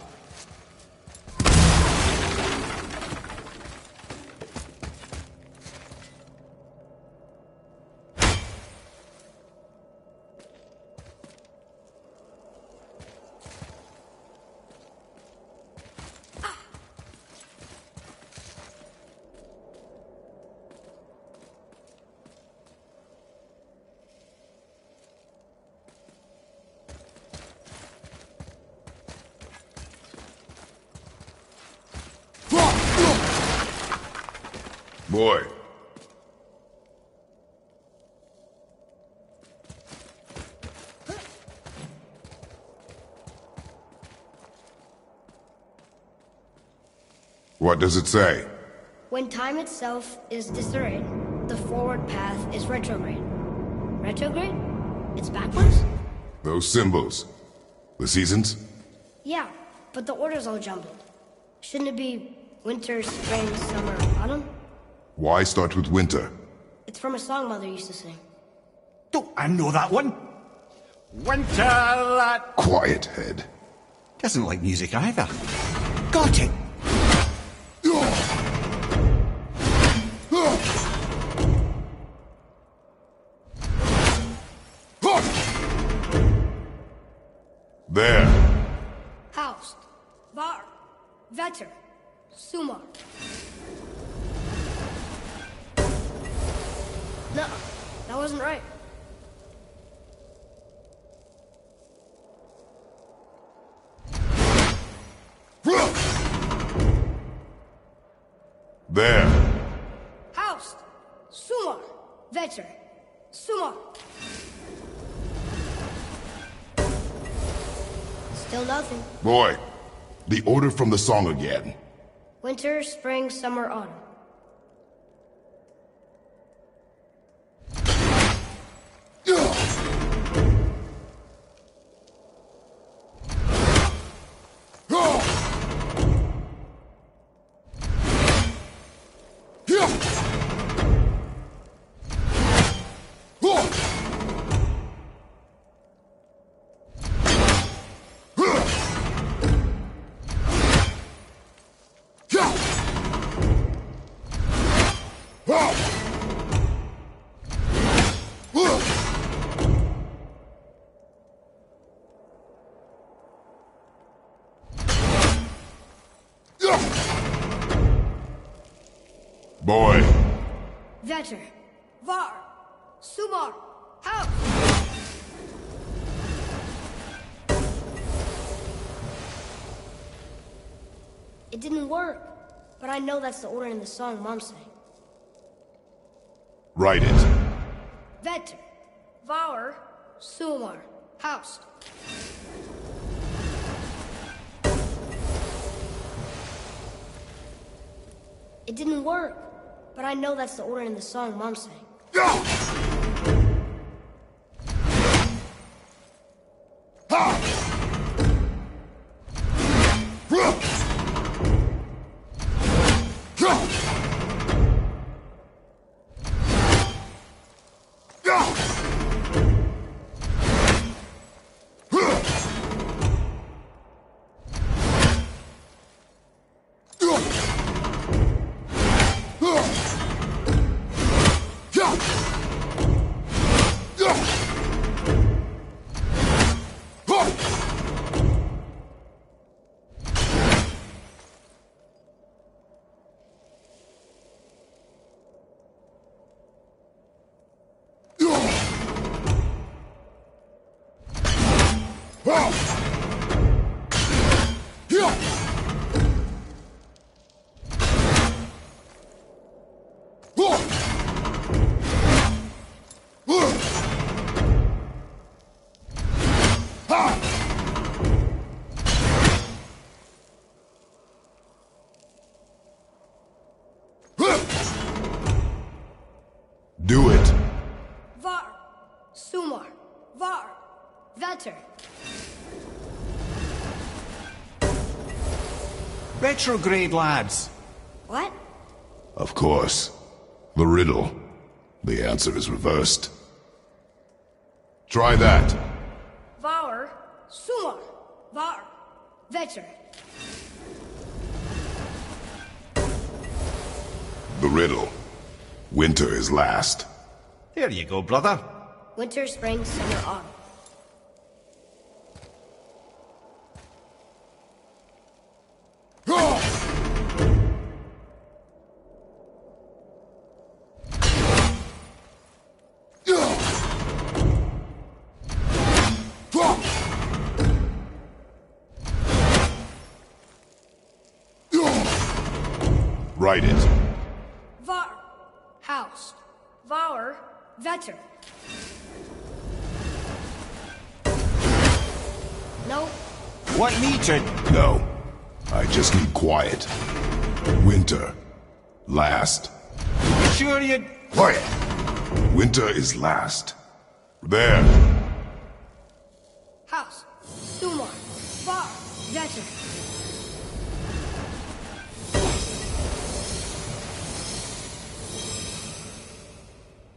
Boy. What does it say? When time itself is disarrayed, the forward path is retrograde. Retrograde? It's backwards? Those symbols. The seasons? Yeah, but the order's all jumbled. Shouldn't it be winter, spring, summer, autumn? Why start with winter? It's from a song Mother used to sing. Don't I know that one? Winter lad. Quiet head. Doesn't like music either. Got it. There. Haust, Var, Vetter, Sumar. No, that wasn't right. There. Haust, Sumar, Vetter, Sumar. Still nothing. Boy, the order from the song again. Winter, spring, summer, autumn. Boy. Vetter, Var, Sumar, Haust. It didn't work, but I know that's the order in the song Mom sang. Write it. Vetter, Vauer, Sumar, Haust. It didn't work, but I know that's the order in the song Mom sang. Do it. Var, Sumar, Var, Vetter. Retrograde, lads. What? Of course. The riddle. The answer is reversed. Try that. Vauer, Sumar, Var, Vetter. The riddle. Winter is last. There you go, brother. Winter, spring, summer, autumn. Write it. Var, Haust, Vauer, Vetter. No. Want me to? No. I just need quiet. Winter. Last. Sure you... Quiet. Winter is last. There. Haust, Sumar, Var, Vetter.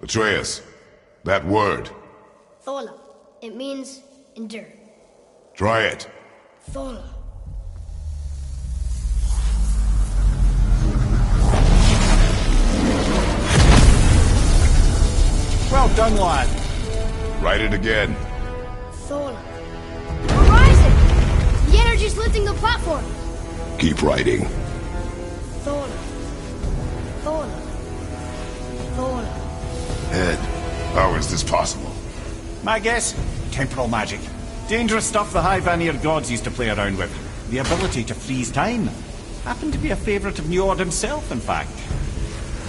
Atreus. That word. Thola. It means endure. Try it. Thola. Well done, lad. Write it again. Thola. We're rising! The energy's lifting the platform. Keep writing. Thola. Thola. Thola. Ed, how is this possible? My guess? Temporal magic. Dangerous stuff the High Vanir gods used to play around with. The ability to freeze time. Happened to be a favourite of Njord himself, in fact.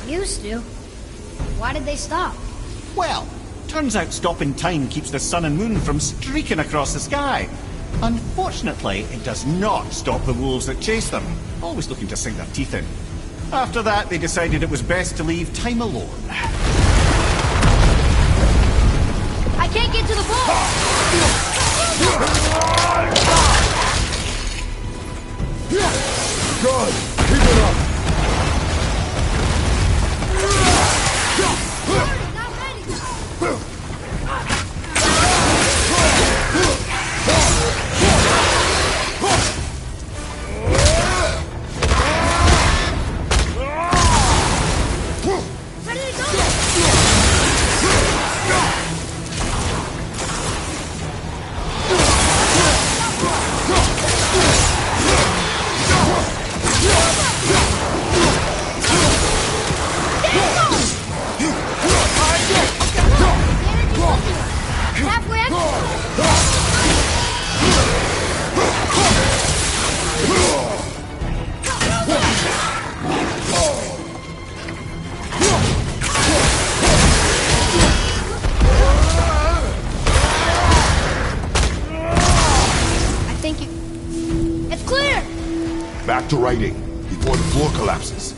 Used to. Why did they stop? Well, turns out stopping time keeps the sun and moon from streaking across the sky. Unfortunately, it does not stop the wolves that chase them, always looking to sink their teeth in. After that, they decided it was best to leave time alone. I can't get to the ball! Good! Keep it up! Not ready! Ready to go! think you... It's clear! Back to writing, before the floor collapses.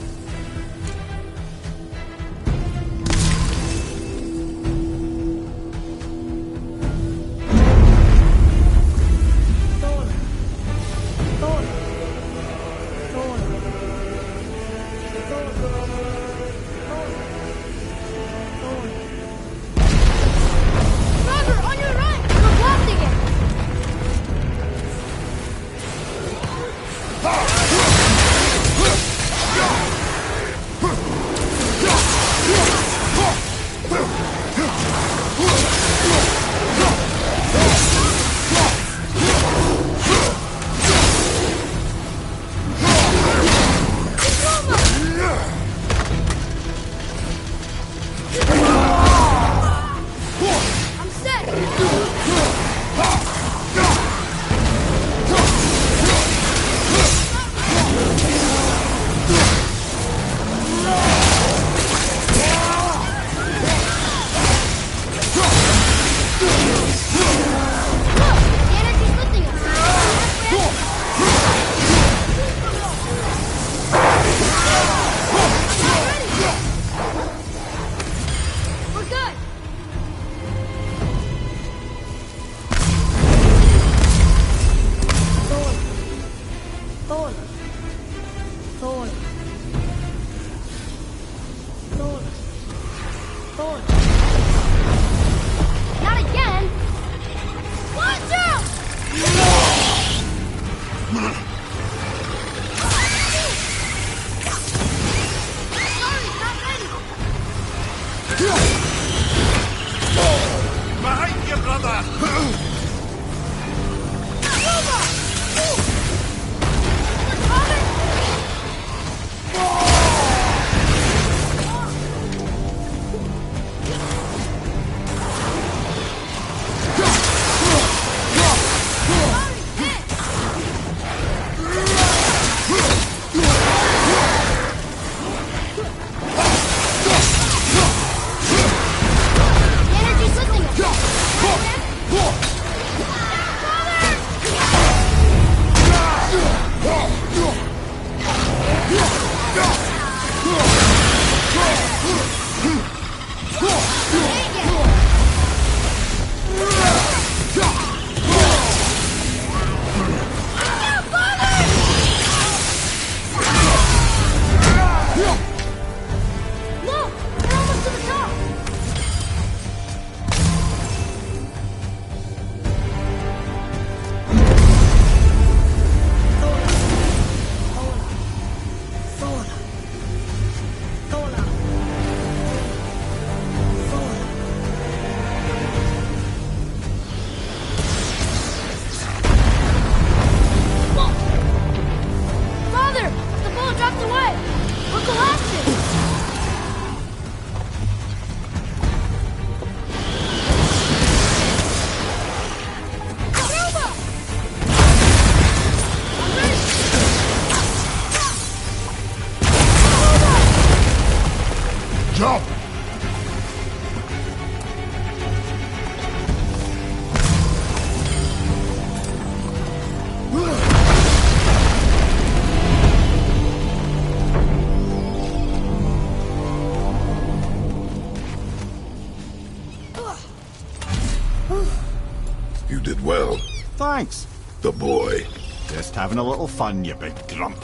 You did well. Thanks. The boy. Just having a little fun, you big grump.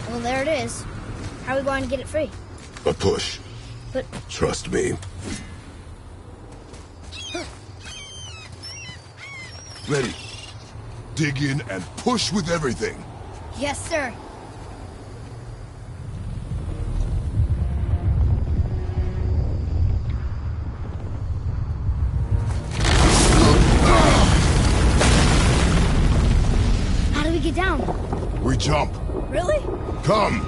Well, there it is. How are we going to get it free? A push. But... Trust me. Ready. Dig in and push with everything. Yes, sir. How do we get down? We jump. Really? Come.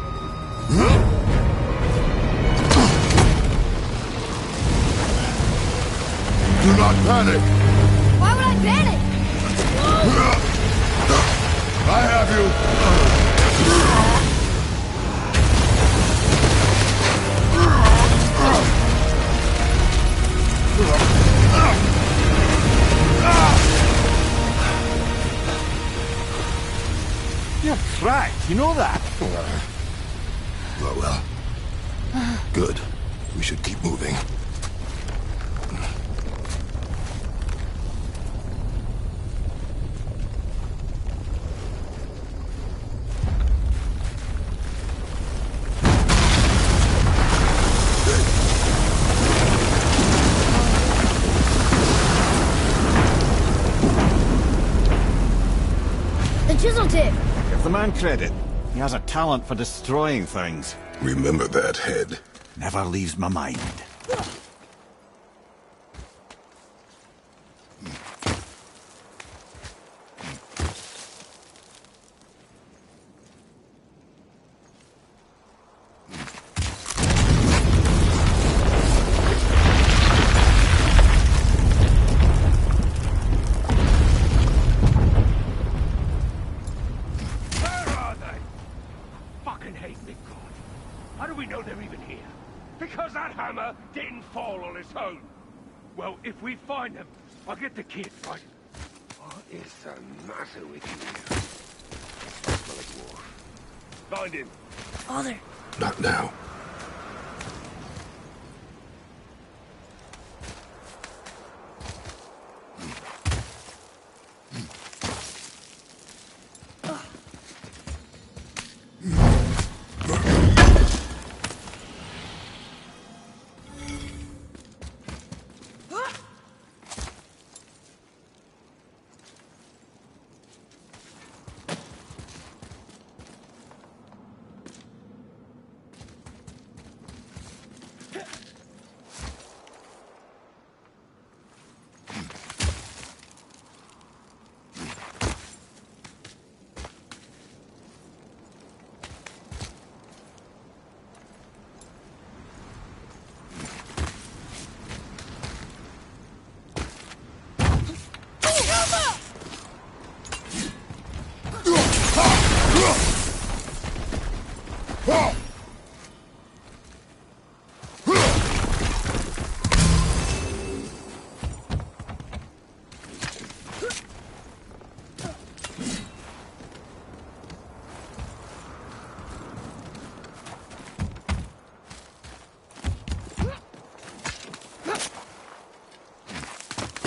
Do not panic. Why would I panic! I have you! You're cracked, you know that? Well. Good. We should keep moving. The chisel tip! Give the man credit. He has a talent for destroying things. Remember that head. Never leaves my mind. Where are they? Fucking hate me, God. How do we know they're even here? Because that hammer didn't fall on its own. Well, if we find them, I'll get the kid, right? What is the matter with you? Find him. Father. Not now.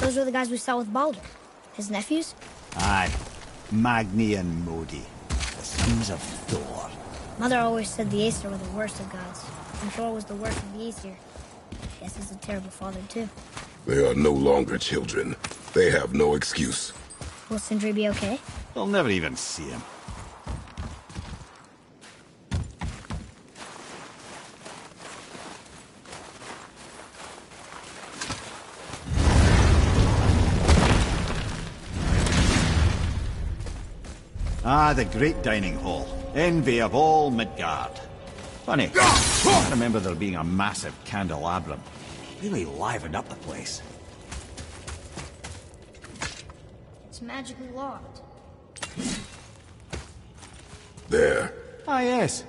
Those were the guys we saw with Baldur. His nephews? Aye. Magni and Modi. The sons of Thor. Mother always said the Aesir were the worst of gods. And Thor was the worst of the Aesir. Guess he's a terrible father, too. They are no longer children. They have no excuse. Will Sindri be okay? They'll never even see him. Ah, the great dining hall. Envy of all Midgard. Funny, I remember there being a massive candelabrum. Really livened up the place. It's magically locked. There. Ah, yes.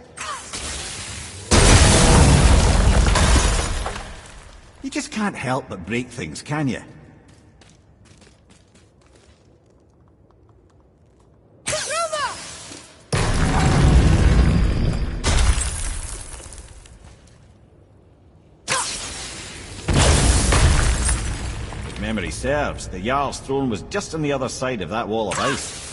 You just can't help but break things, can you? If memory serves, the Jarl's throne was just on the other side of that wall of ice.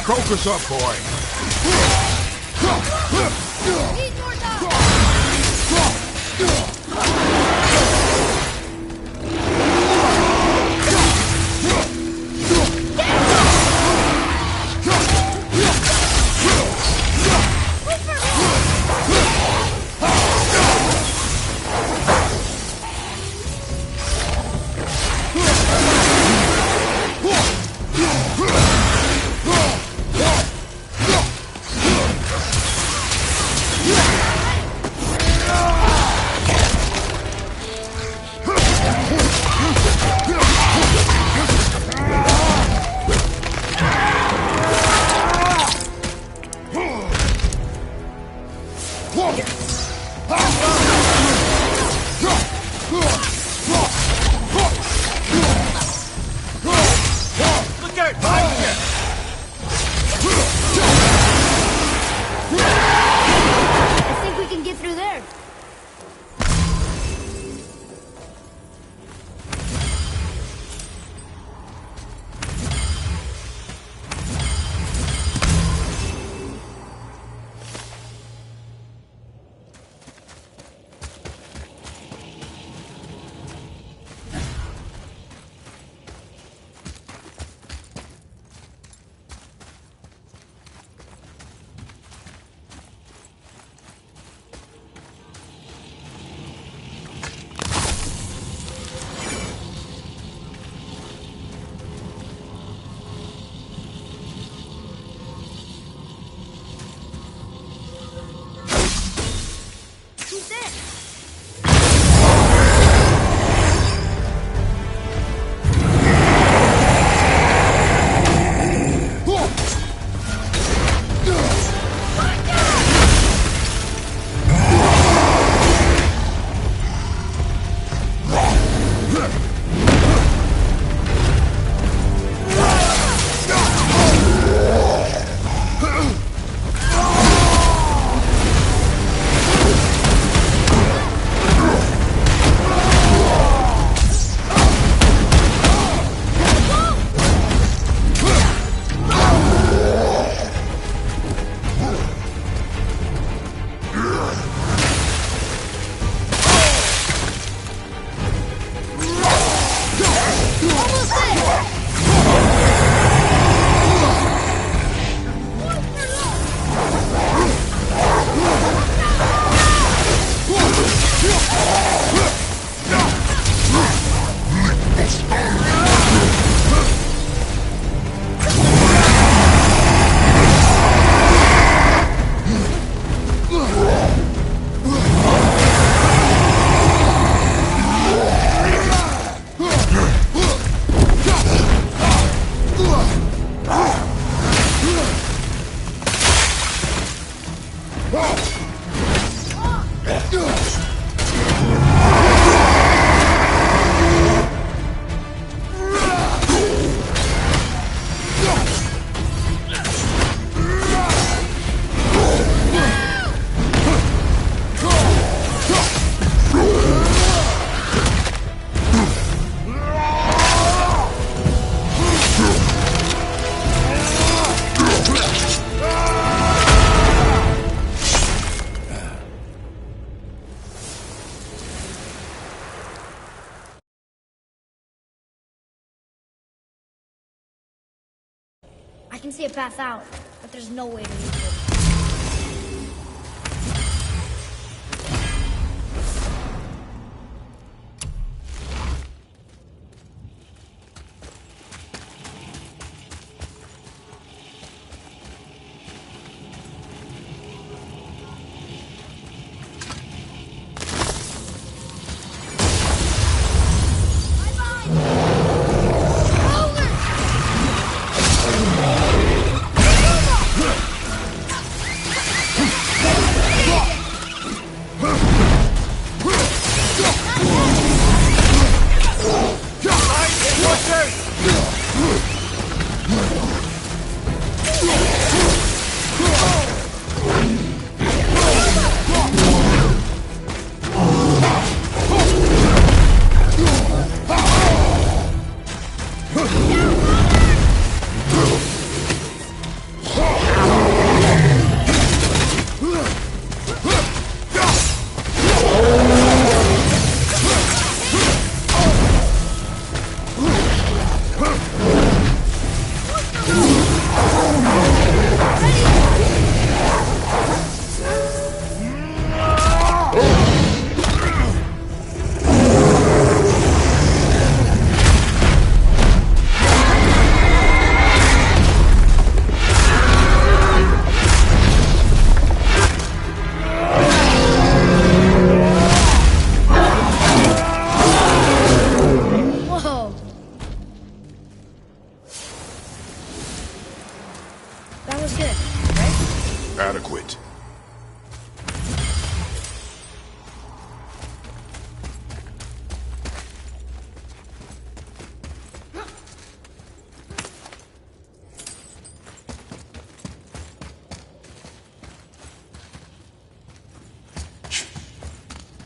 Focus up, boy. Need more time. I think we can get through there. Who's there? I can see a path out, but there's no way to reach it.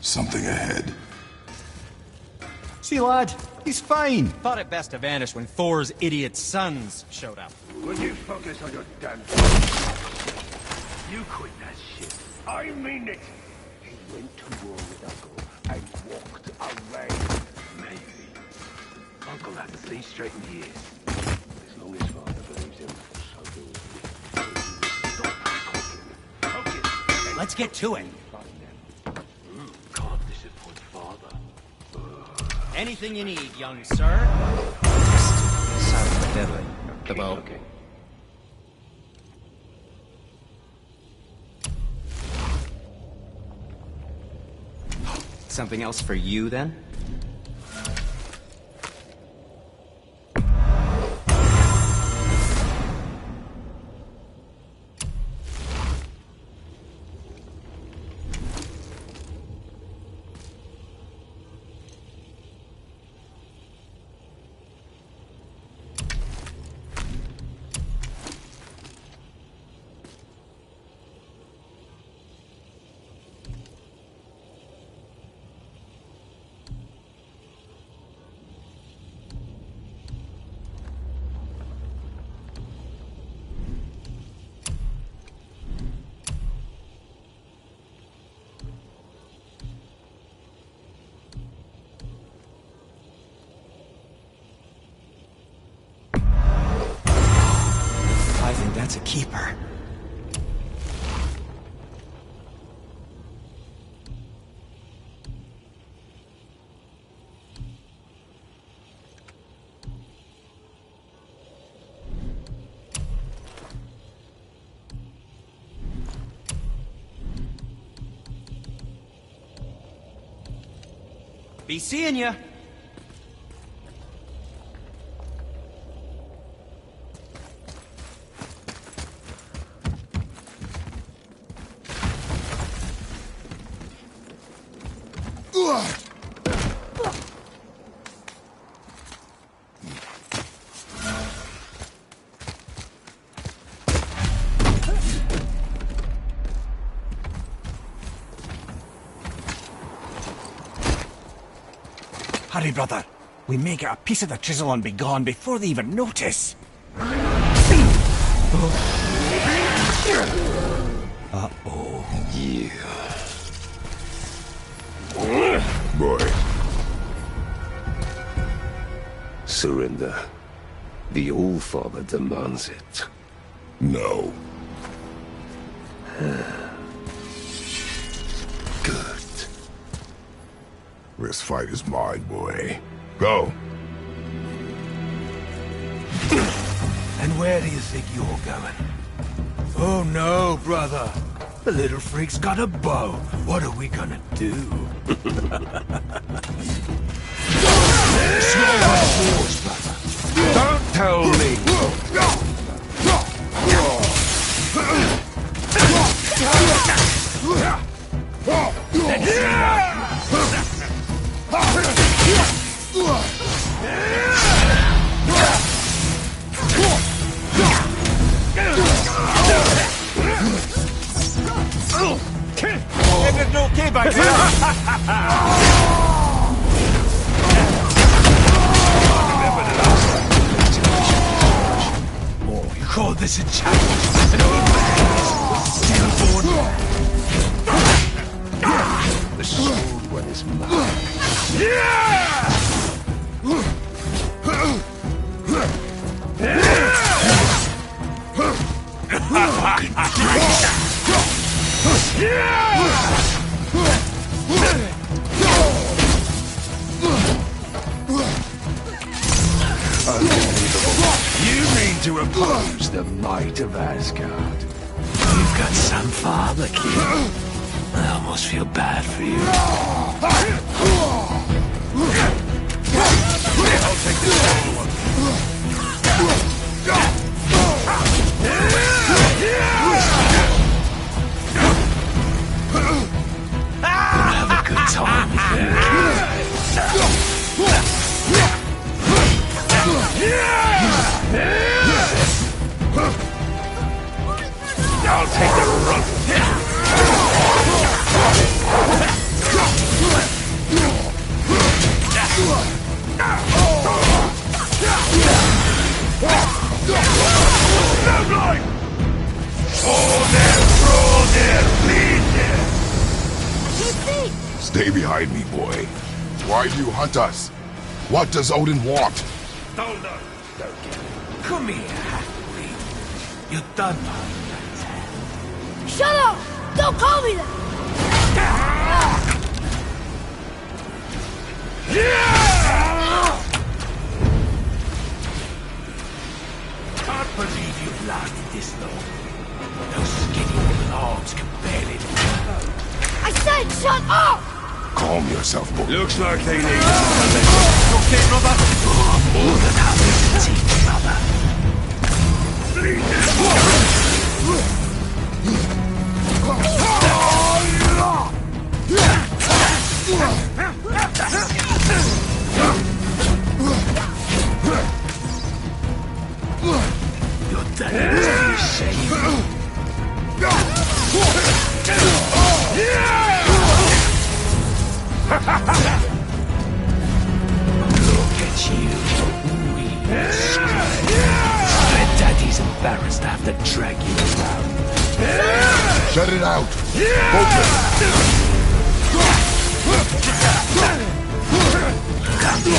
Something ahead. See, lad, he's fine. Thought it best to vanish when Thor's idiot sons showed up. Will you focus on your damn... You quit that shit. I mean it. He went to war with Uncle and walked away. Maybe. Uncle hasn't seen straight in years. As long as father believes him, so do we. Stop talking. Let's get to it. Can't disappoint father. Anything you need, young sir. Sounds deadly. The bow. Okay. Something else for you, then? I think that's a keeper. Be seeing ya. Hurry, brother. We may get a piece of the chisel and be gone before they even notice. Uh-oh. Yeah. Boy. Surrender. The All-Father demands it. No. Good. This fight is mine, boy. Go. And where do you think you're going? Oh no, brother. The little freak's got a bow. What are we gonna do? Don't tell me. Everything okay back there? Oh, you call this a challenge? An old man is stillborn. The sword one is mine. Unbelievable. You mean to oppose the might of Asgard? You've got some father, kid. I almost feel bad for you. I'll take this one. Gonna have a good time with I'll take the rough. Stay behind me, boy. Why do you hunt us? What does Odin want? Hold on, Loki. Come here, half-breed. You done my man's hand. Shut up! Don't call me that! Can't believe you've lasted this long. Those skinny little arms can barely do it. I said shut up! Calm yourself, boy. Looks like they need us. Okay, brother? I'm more than happy to teach, brother. You're dead to be ashamed. Look at you, weak scribe. Bet Daddy's embarrassed to have to drag you around. Shut it out. Focus. Can't be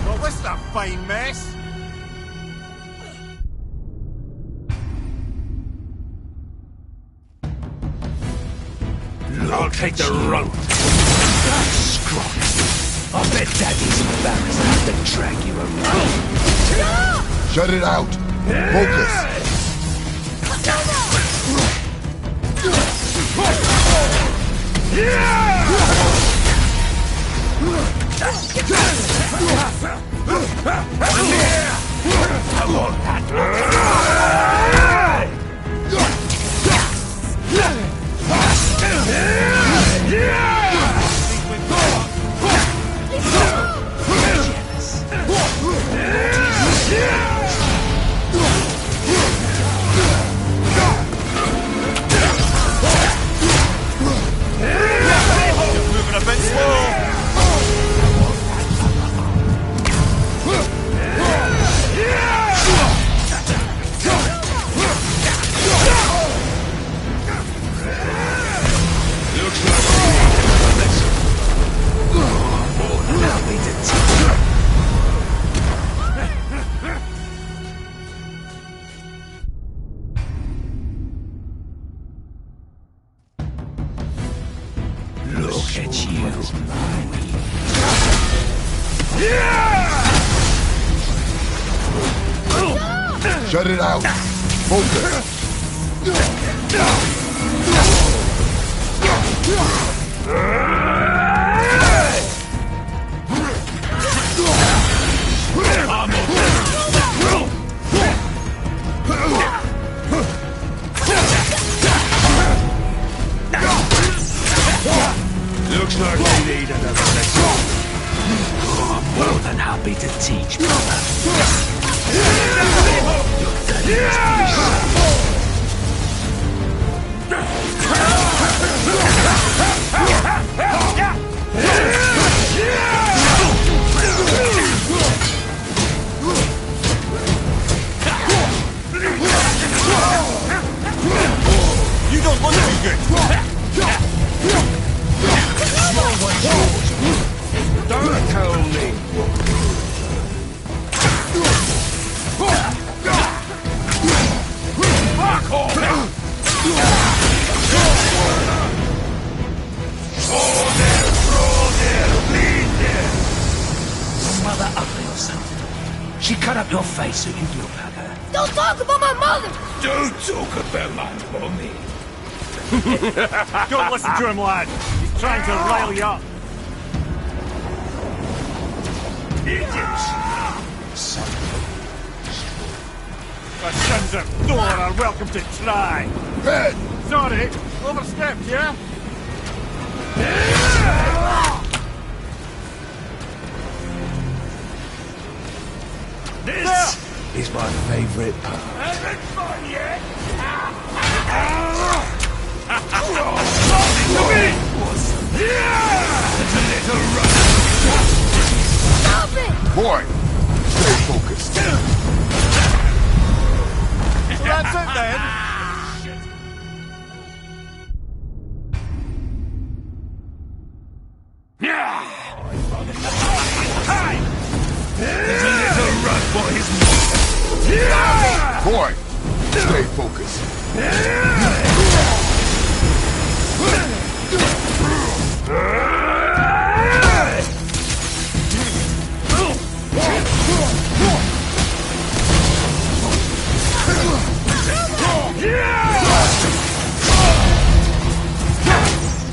Well, this is a fine mess. I'll take the rope. Scrot. I bet Daddy's embarrassed to have to drag you around. Shut it out. Focus. Moving a bit slow. Look at you. Shut it out. Focus. Looks like they need another lesson. I'm more than happy to teach, brother. Your daddy must You don't look too good. Don't tell me. cut up your face so you can look like her. Don't talk about my mother! Don't talk about my mommy. Don't listen to him, lad. He's trying to rile you up. Idiots! The sons of Thor are welcome to try. Red! Sorry, overstepped, yeah? This is my favorite part. Having fun yet? There's a little rush. Stop it! Boy, stay focused. So that's it then. There's a little run for his Boy, stay focused.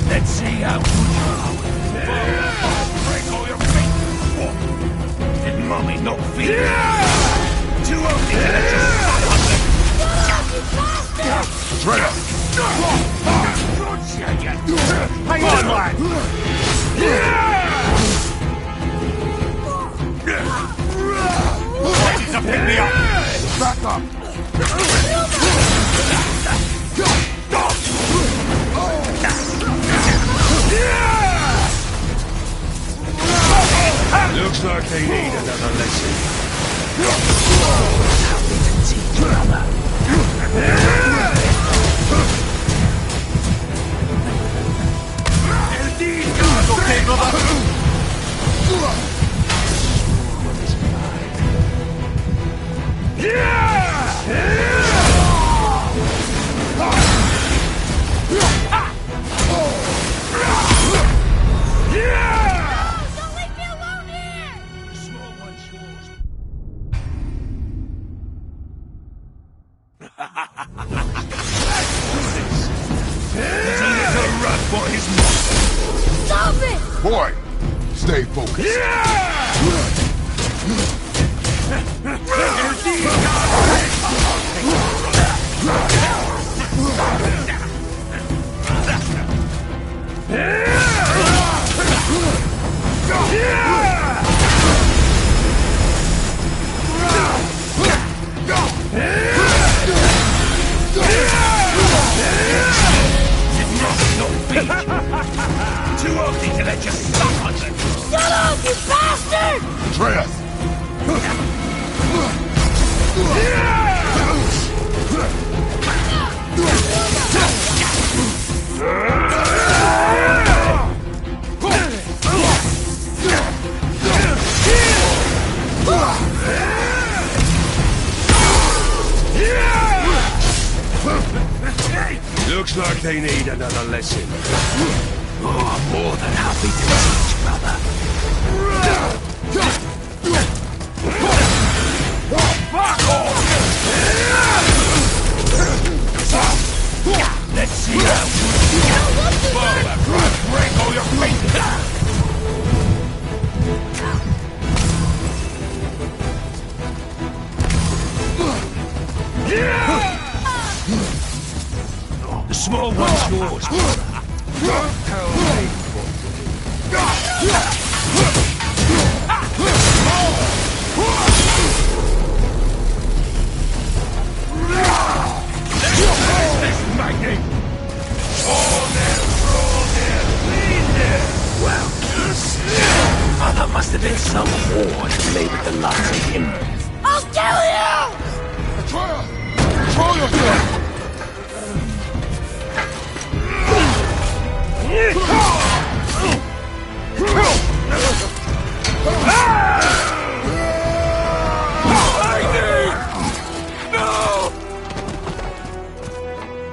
Let's see how good you are. Break all your feet. Did mommy not feel it? Too ugly to let you stop on them. Atreus! Hang on, lad. He's up, pick me up. Back up! Looks like they need another lesson. Okay, brother. Don't leave me alone here! Small one's yours. There's a little run for his mouth. Stop it! Boy, stay focused. Too ugly to let you stop on them. Shut up, you bastard! Atreus! Looks like they need another lesson. Oh, I'm more than happy to teach, brother. Fuck off! Let's see how good break all your feet. The small one's yours, brother. Don't tell me what Well, mother must have been some whore to lay with the likes of him. I'll kill you! Atreus! Control yourself!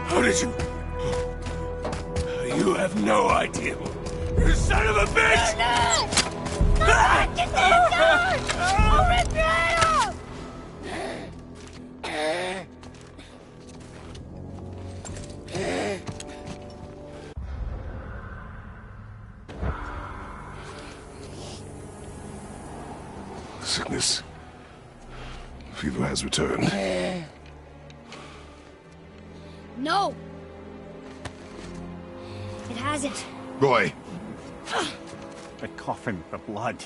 How did you... You have no idea. You son of a bitch! Get that gun! I'll rip your head off! Sickness. Fever has returned. No! It hasn't. Roy! The coughing, the blood.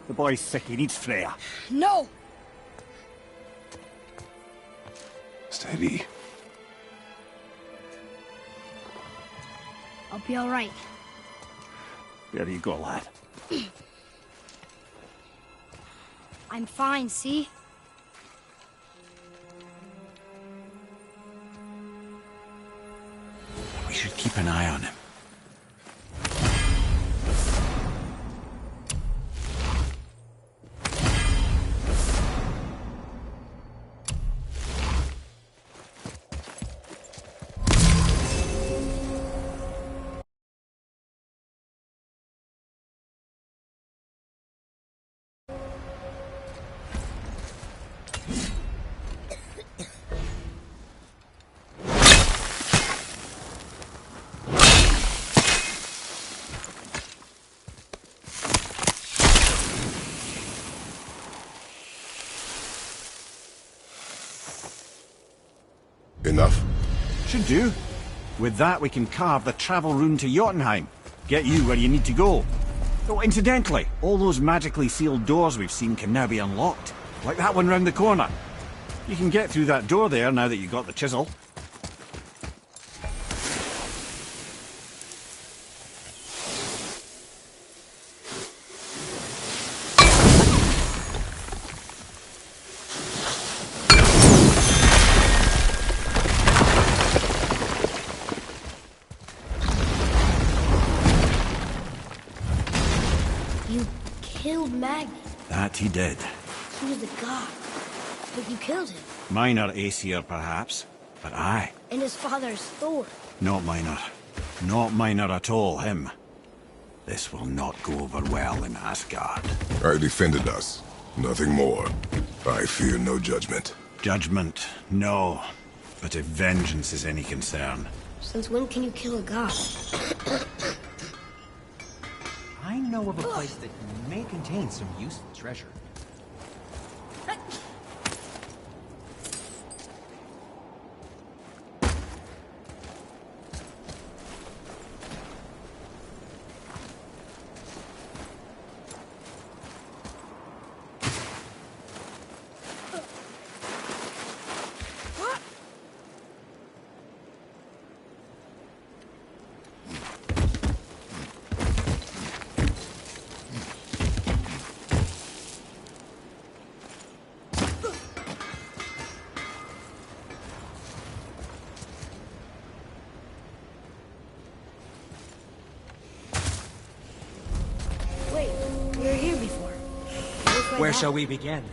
The boy's sick, he needs Freya. No! Steady. I'll be alright. There you go, lad. I'm fine, see? We should keep an eye on him. Enough? Should do. With that, we can carve the travel rune to Jotunheim. Get you where you need to go. Oh, incidentally, all those magically sealed doors we've seen can now be unlocked. Like that one round the corner. You can get through that door there now that you've got the chisel. Killed Magni. That he did. He was a god. But you killed him. Minor Aesir, perhaps. But I. And his father's Thor. Not minor. Not minor at all, him. This will not go over well in Asgard. I defended us. Nothing more. I fear no judgment. Judgment, no. But if vengeance is any concern... Since when can you kill a god? I know of a place that may contain some useful treasure. Wait, we were here before. Where shall we begin?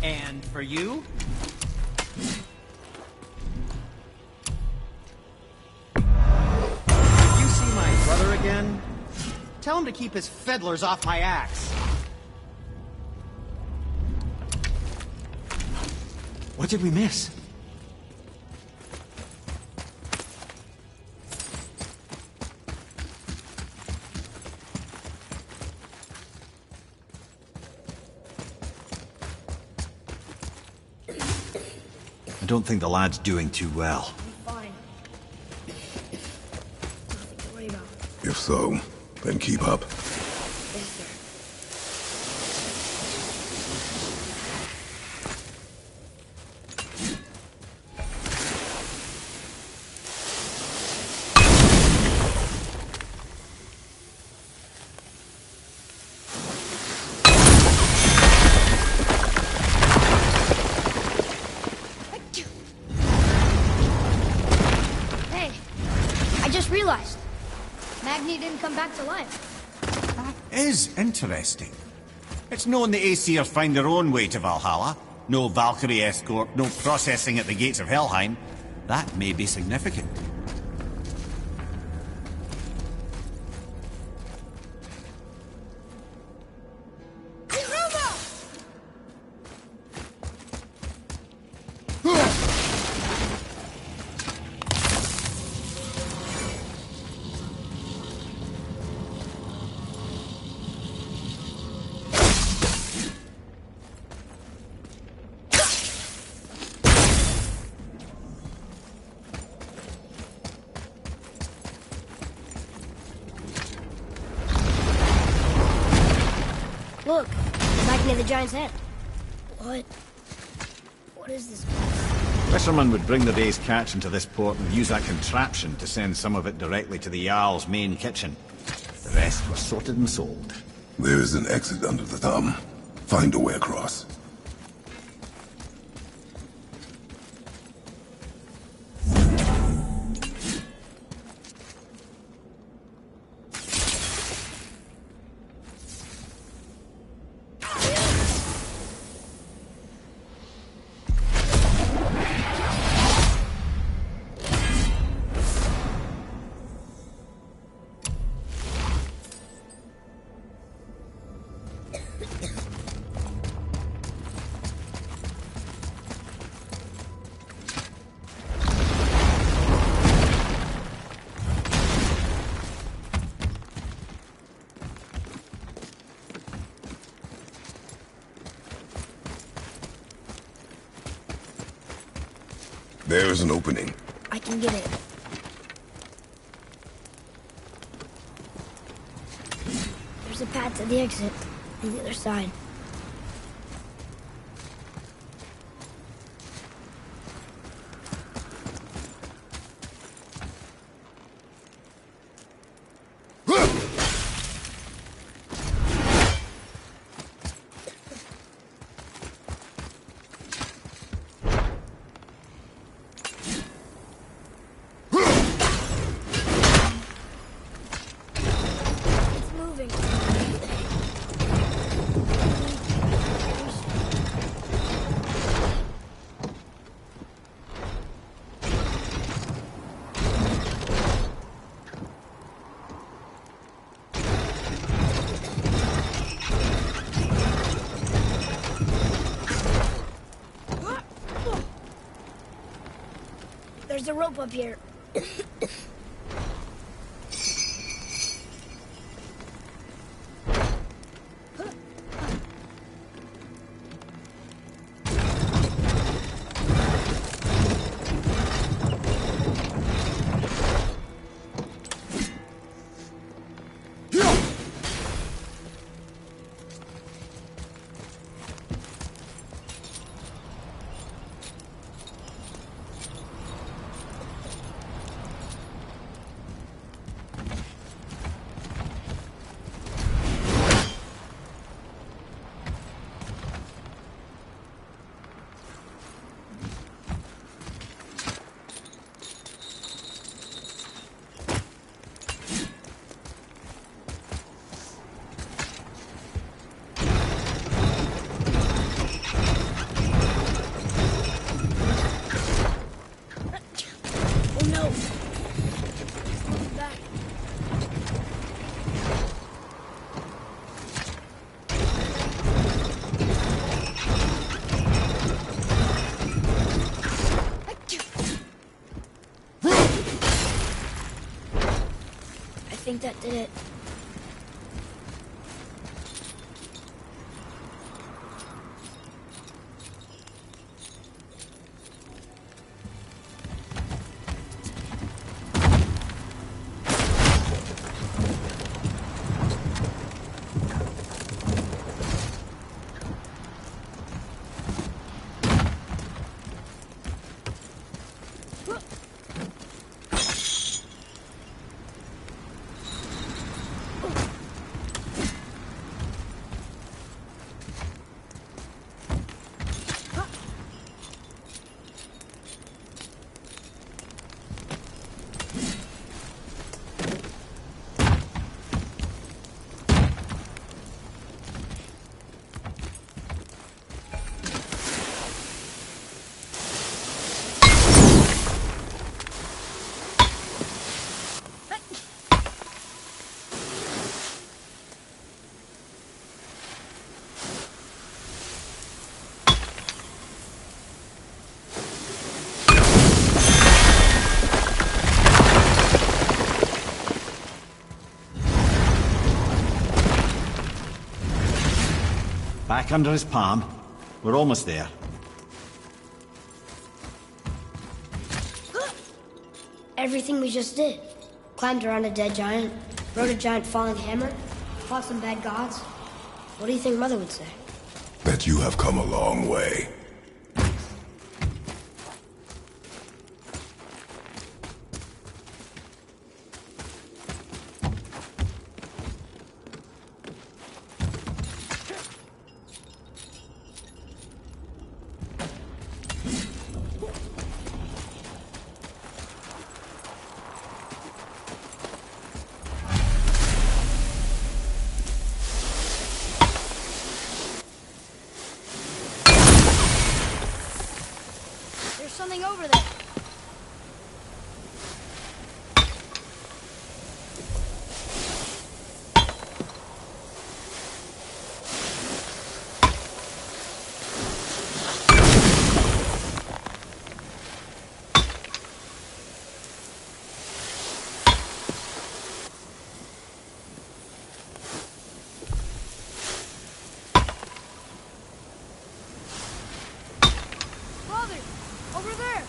And for you? You see my brother again? Tell him to keep his fiddlers off my axe. What did we miss? I don't think the lad's doing too well. Fine. Nothing to worry about. If so, then keep up. Yes, sir. Hey, I just realized. Magni didn't come back to life. Is interesting. It's known the Aesir find their own way to Valhalla. No Valkyrie escort, no processing at the gates of Helheim. That may be significant. near the giant's head. What? What is this? Fishermen would bring the day's catch into this port and use that contraption to send some of it directly to the Jarl's main kitchen. The rest was sorted and sold. There is an exit under the thumb. Find a way across. There is an opening. I can get it. There's a path to the exit on the other side. There's a rope up here. I think that did it. Back under his palm. We're almost there. Everything we just did. Climbed around a dead giant, rode a giant falling hammer, fought some bad gods. What do you think Mother would say? that you have come a long way. There's something over there. Father, over there.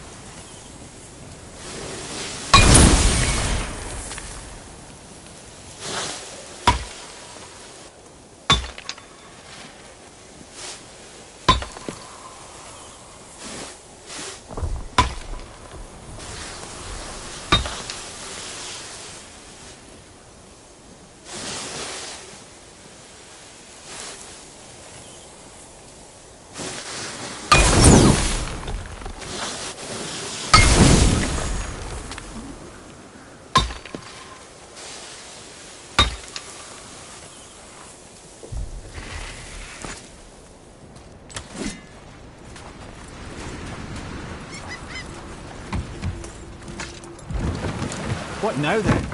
What now then?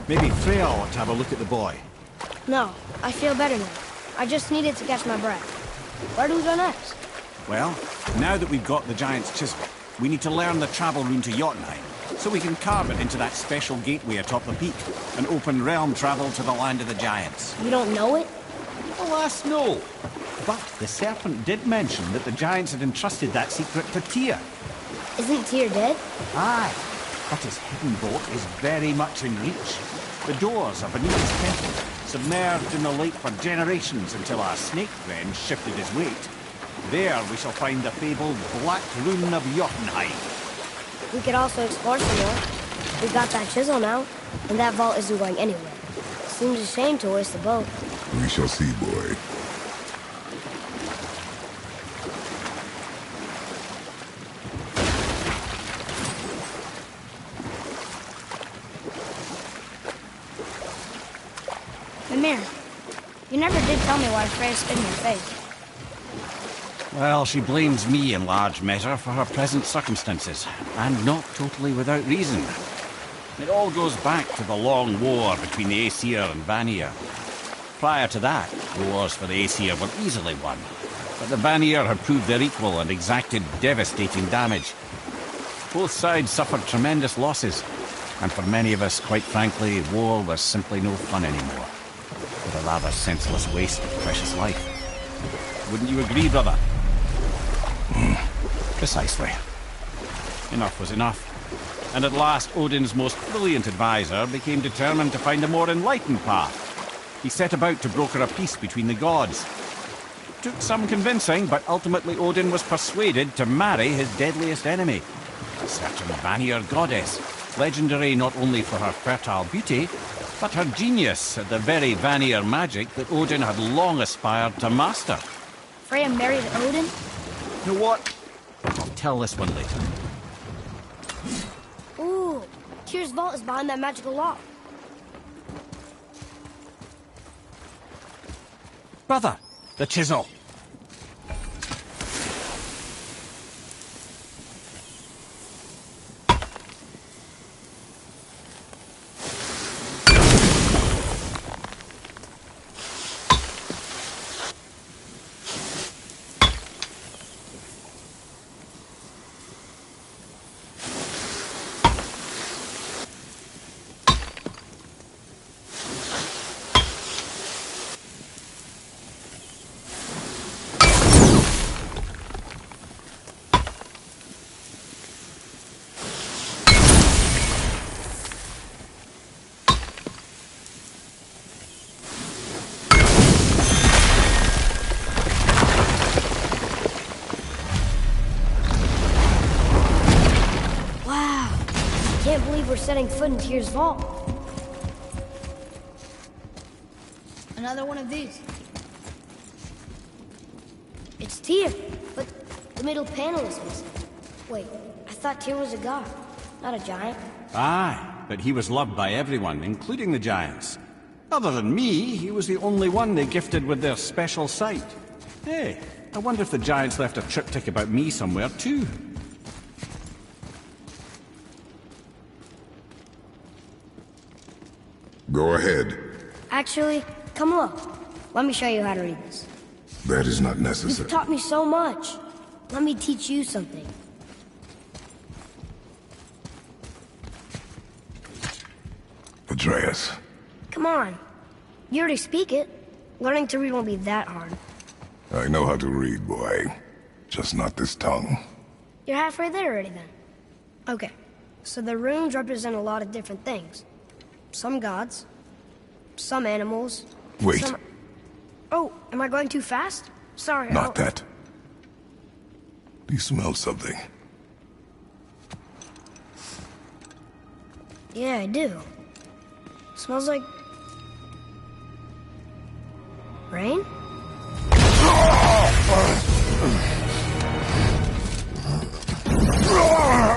Maybe Freya ought to have a look at the boy. No, I feel better now. I just needed to catch my breath. Where do we go next? Well, now that we've got the giant's chisel, we need to learn the travel rune to Jotunheim, so we can carve it into that special gateway atop the peak, and open realm travel to the land of the giants. You don't know it? Alas, no. But the serpent did mention that the giants had entrusted that secret to Tyr. Isn't Tyr dead? Aye, but his hidden boat is very much in reach. The doors are beneath his temple, submerged in the lake for generations until our snake friend shifted his weight. There we shall find the fabled Black Rune of Jotunheim. We could also explore some more. We got that chisel now, and that vault isn't going anywhere. Seems a shame to waste the boat. We shall see, boy. Mimir, you never did tell me why Freya spit in your face. Well, she blames me in large measure for her present circumstances, and not totally without reason. It all goes back to the long war between the Aesir and Vanir. Prior to that, the wars for the Aesir were easily won, but the Vanir had proved their equal and exacted devastating damage. Both sides suffered tremendous losses, and for many of us, quite frankly, war was simply no fun anymore. But a rather senseless waste of precious life. Wouldn't you agree, brother? Precisely. Enough was enough. And at last, Odin's most brilliant advisor became determined to find a more enlightened path. He set about to broker a peace between the gods. It took some convincing, but ultimately Odin was persuaded to marry his deadliest enemy, a certain Vanir goddess, legendary not only for her fertile beauty, but her genius at the very Vanir magic that Odin had long aspired to master. Freya married Odin? You know what? I'll tell this one later. Ooh, Tyr's vault is behind that magical lock. Brother, the chisel. we're setting foot in Tyr's vault. Another one of these. It's Tyr, but the middle panel is missing. Wait, I thought Tyr was a god, not a giant. Aye, but he was loved by everyone, including the giants. Other than me, he was the only one they gifted with their special sight. Hey, I wonder if the giants left a triptych about me somewhere, too. Go ahead. Actually, come look. Let me show you how to read this. That is not necessary. You've taught me so much. Let me teach you something. Atreus. Come on. You already speak it. Learning to read won't be that hard. I know how to read, boy. Just not this tongue. You're halfway there already, then. Okay, so the runes represent a lot of different things. Some gods, some animals. Wait. Some... Oh, am I going too fast? Sorry. Not that. Do you smell something? Yeah, I do. Smells like... rain?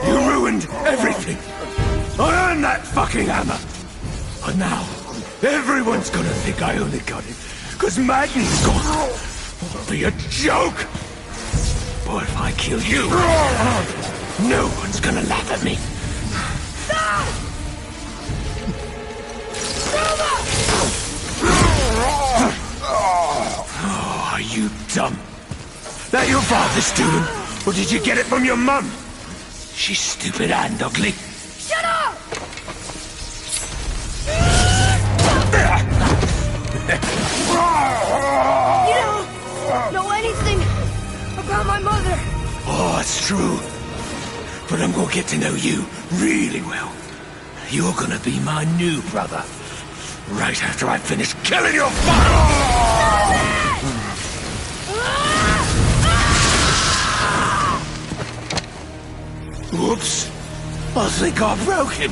You ruined everything! I earned that fucking hammer! And now, everyone's gonna think I only got it, because Magni's gone! It'll be a joke! Or if I kill you, no one's gonna laugh at me! Oh, are you dumb? That your father's doing? Or did you get it from your mum? She's stupid and ugly. Shut up! You don't know anything about my mother. Oh, it's true. But I'm gonna get to know you really well. You're gonna be my new brother. Right after I finish killing your father! Whoops. I think I broke him.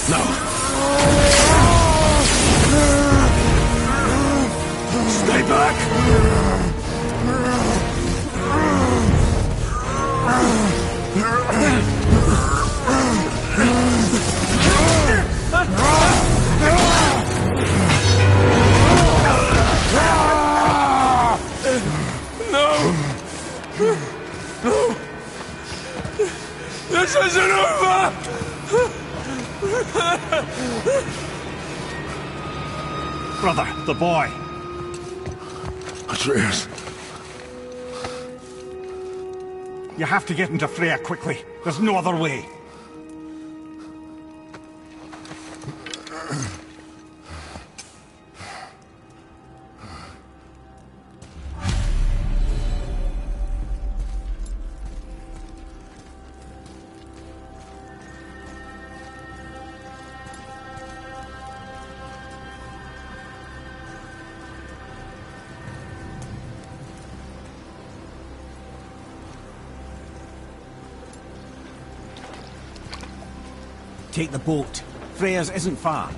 No. Stay back. No! This isn't over! Brother, the boy. Atreus. You have to get into Freya quickly. There's no other way. Take the boat. Freya's isn't far.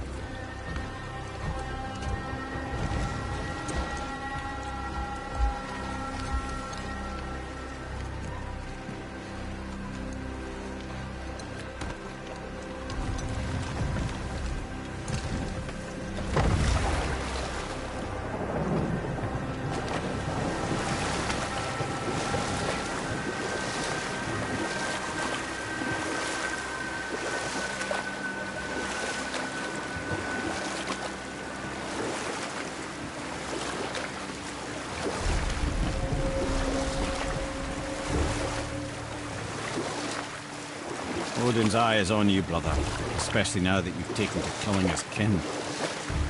Odin's eye is on you, brother. Especially now that you've taken to killing his kin.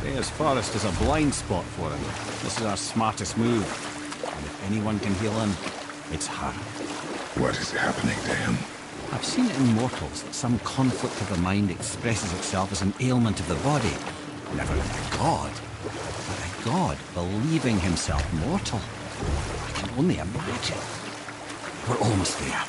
Freya's forest is a blind spot for him. This is our smartest move. And if anyone can heal him, it's her. What is happening to him? I've seen it in mortals that some conflict of the mind expresses itself as an ailment of the body. Never in a god. But a god believing himself mortal. I can only imagine. We're almost there.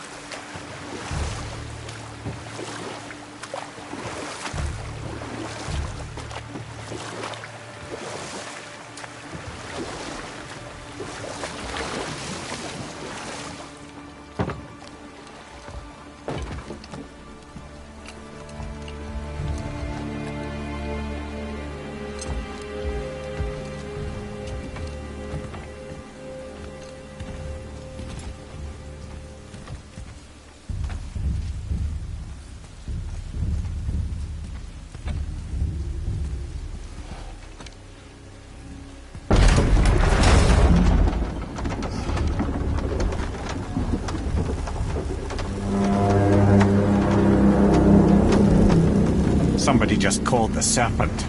Somebody just called the serpent.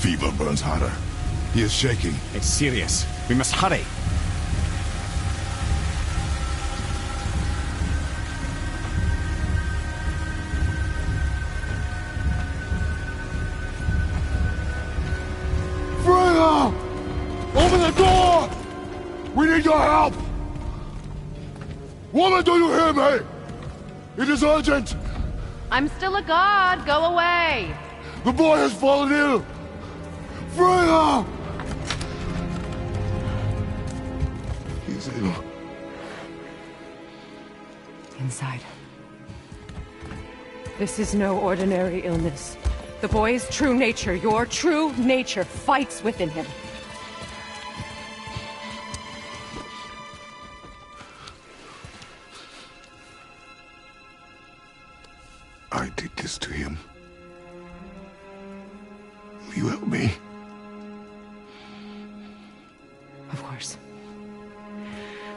Fever burns hotter. He is shaking. It's serious. We must hurry. Freya! Open the door! We need your help! Woman, do you hear me? It is urgent! I'm still a god. Go away. The boy has fallen ill! Freya! He's ill. Inside. This is no ordinary illness. The boy's true nature, your true nature, fights within him. I did this to him. Will you help me? Of course.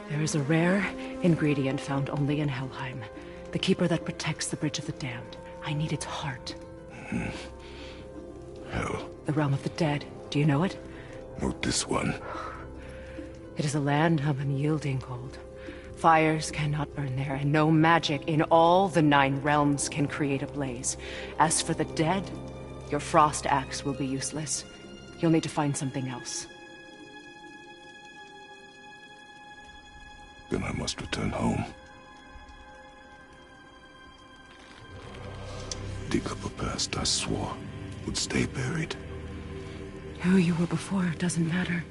There is a rare ingredient found only in Helheim. The keeper that protects the Bridge of the Damned. I need its heart. Hell. The realm of the dead. Do you know it? Not this one. It is a land of unyielding cold. Fires cannot burn there, and no magic in all the 9 realms can create a blaze. As for the dead, your frost axe will be useless. You'll need to find something else. Then I must return home. Dig up a past I swore would stay buried. Who you were before doesn't matter.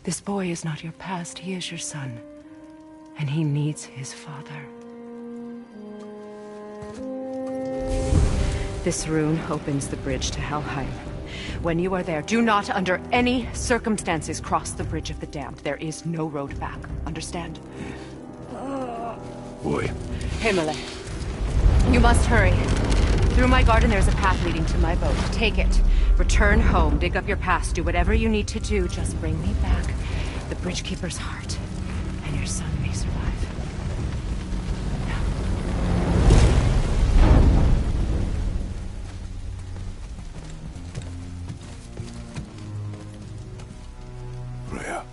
This boy is not your past, he is your son. And he needs his father. This rune opens the bridge to Helheim. When you are there, do not under any circumstances cross the Bridge of the Damned. There is no road back. Understand? Boy. Himmele. You must hurry. Through my garden there's a path leading to my boat. Take it. Return home. Dig up your past. Do whatever you need to do. Just bring me back the Bridgekeeper's heart. And your son may survive. Freya.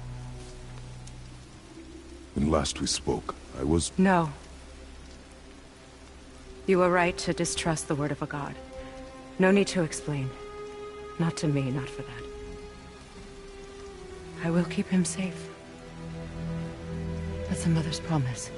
When last we spoke, I was... No. You were right to distrust the word of a god. No need to explain. Not to me, not for that. I will keep him safe. That's a mother's promise.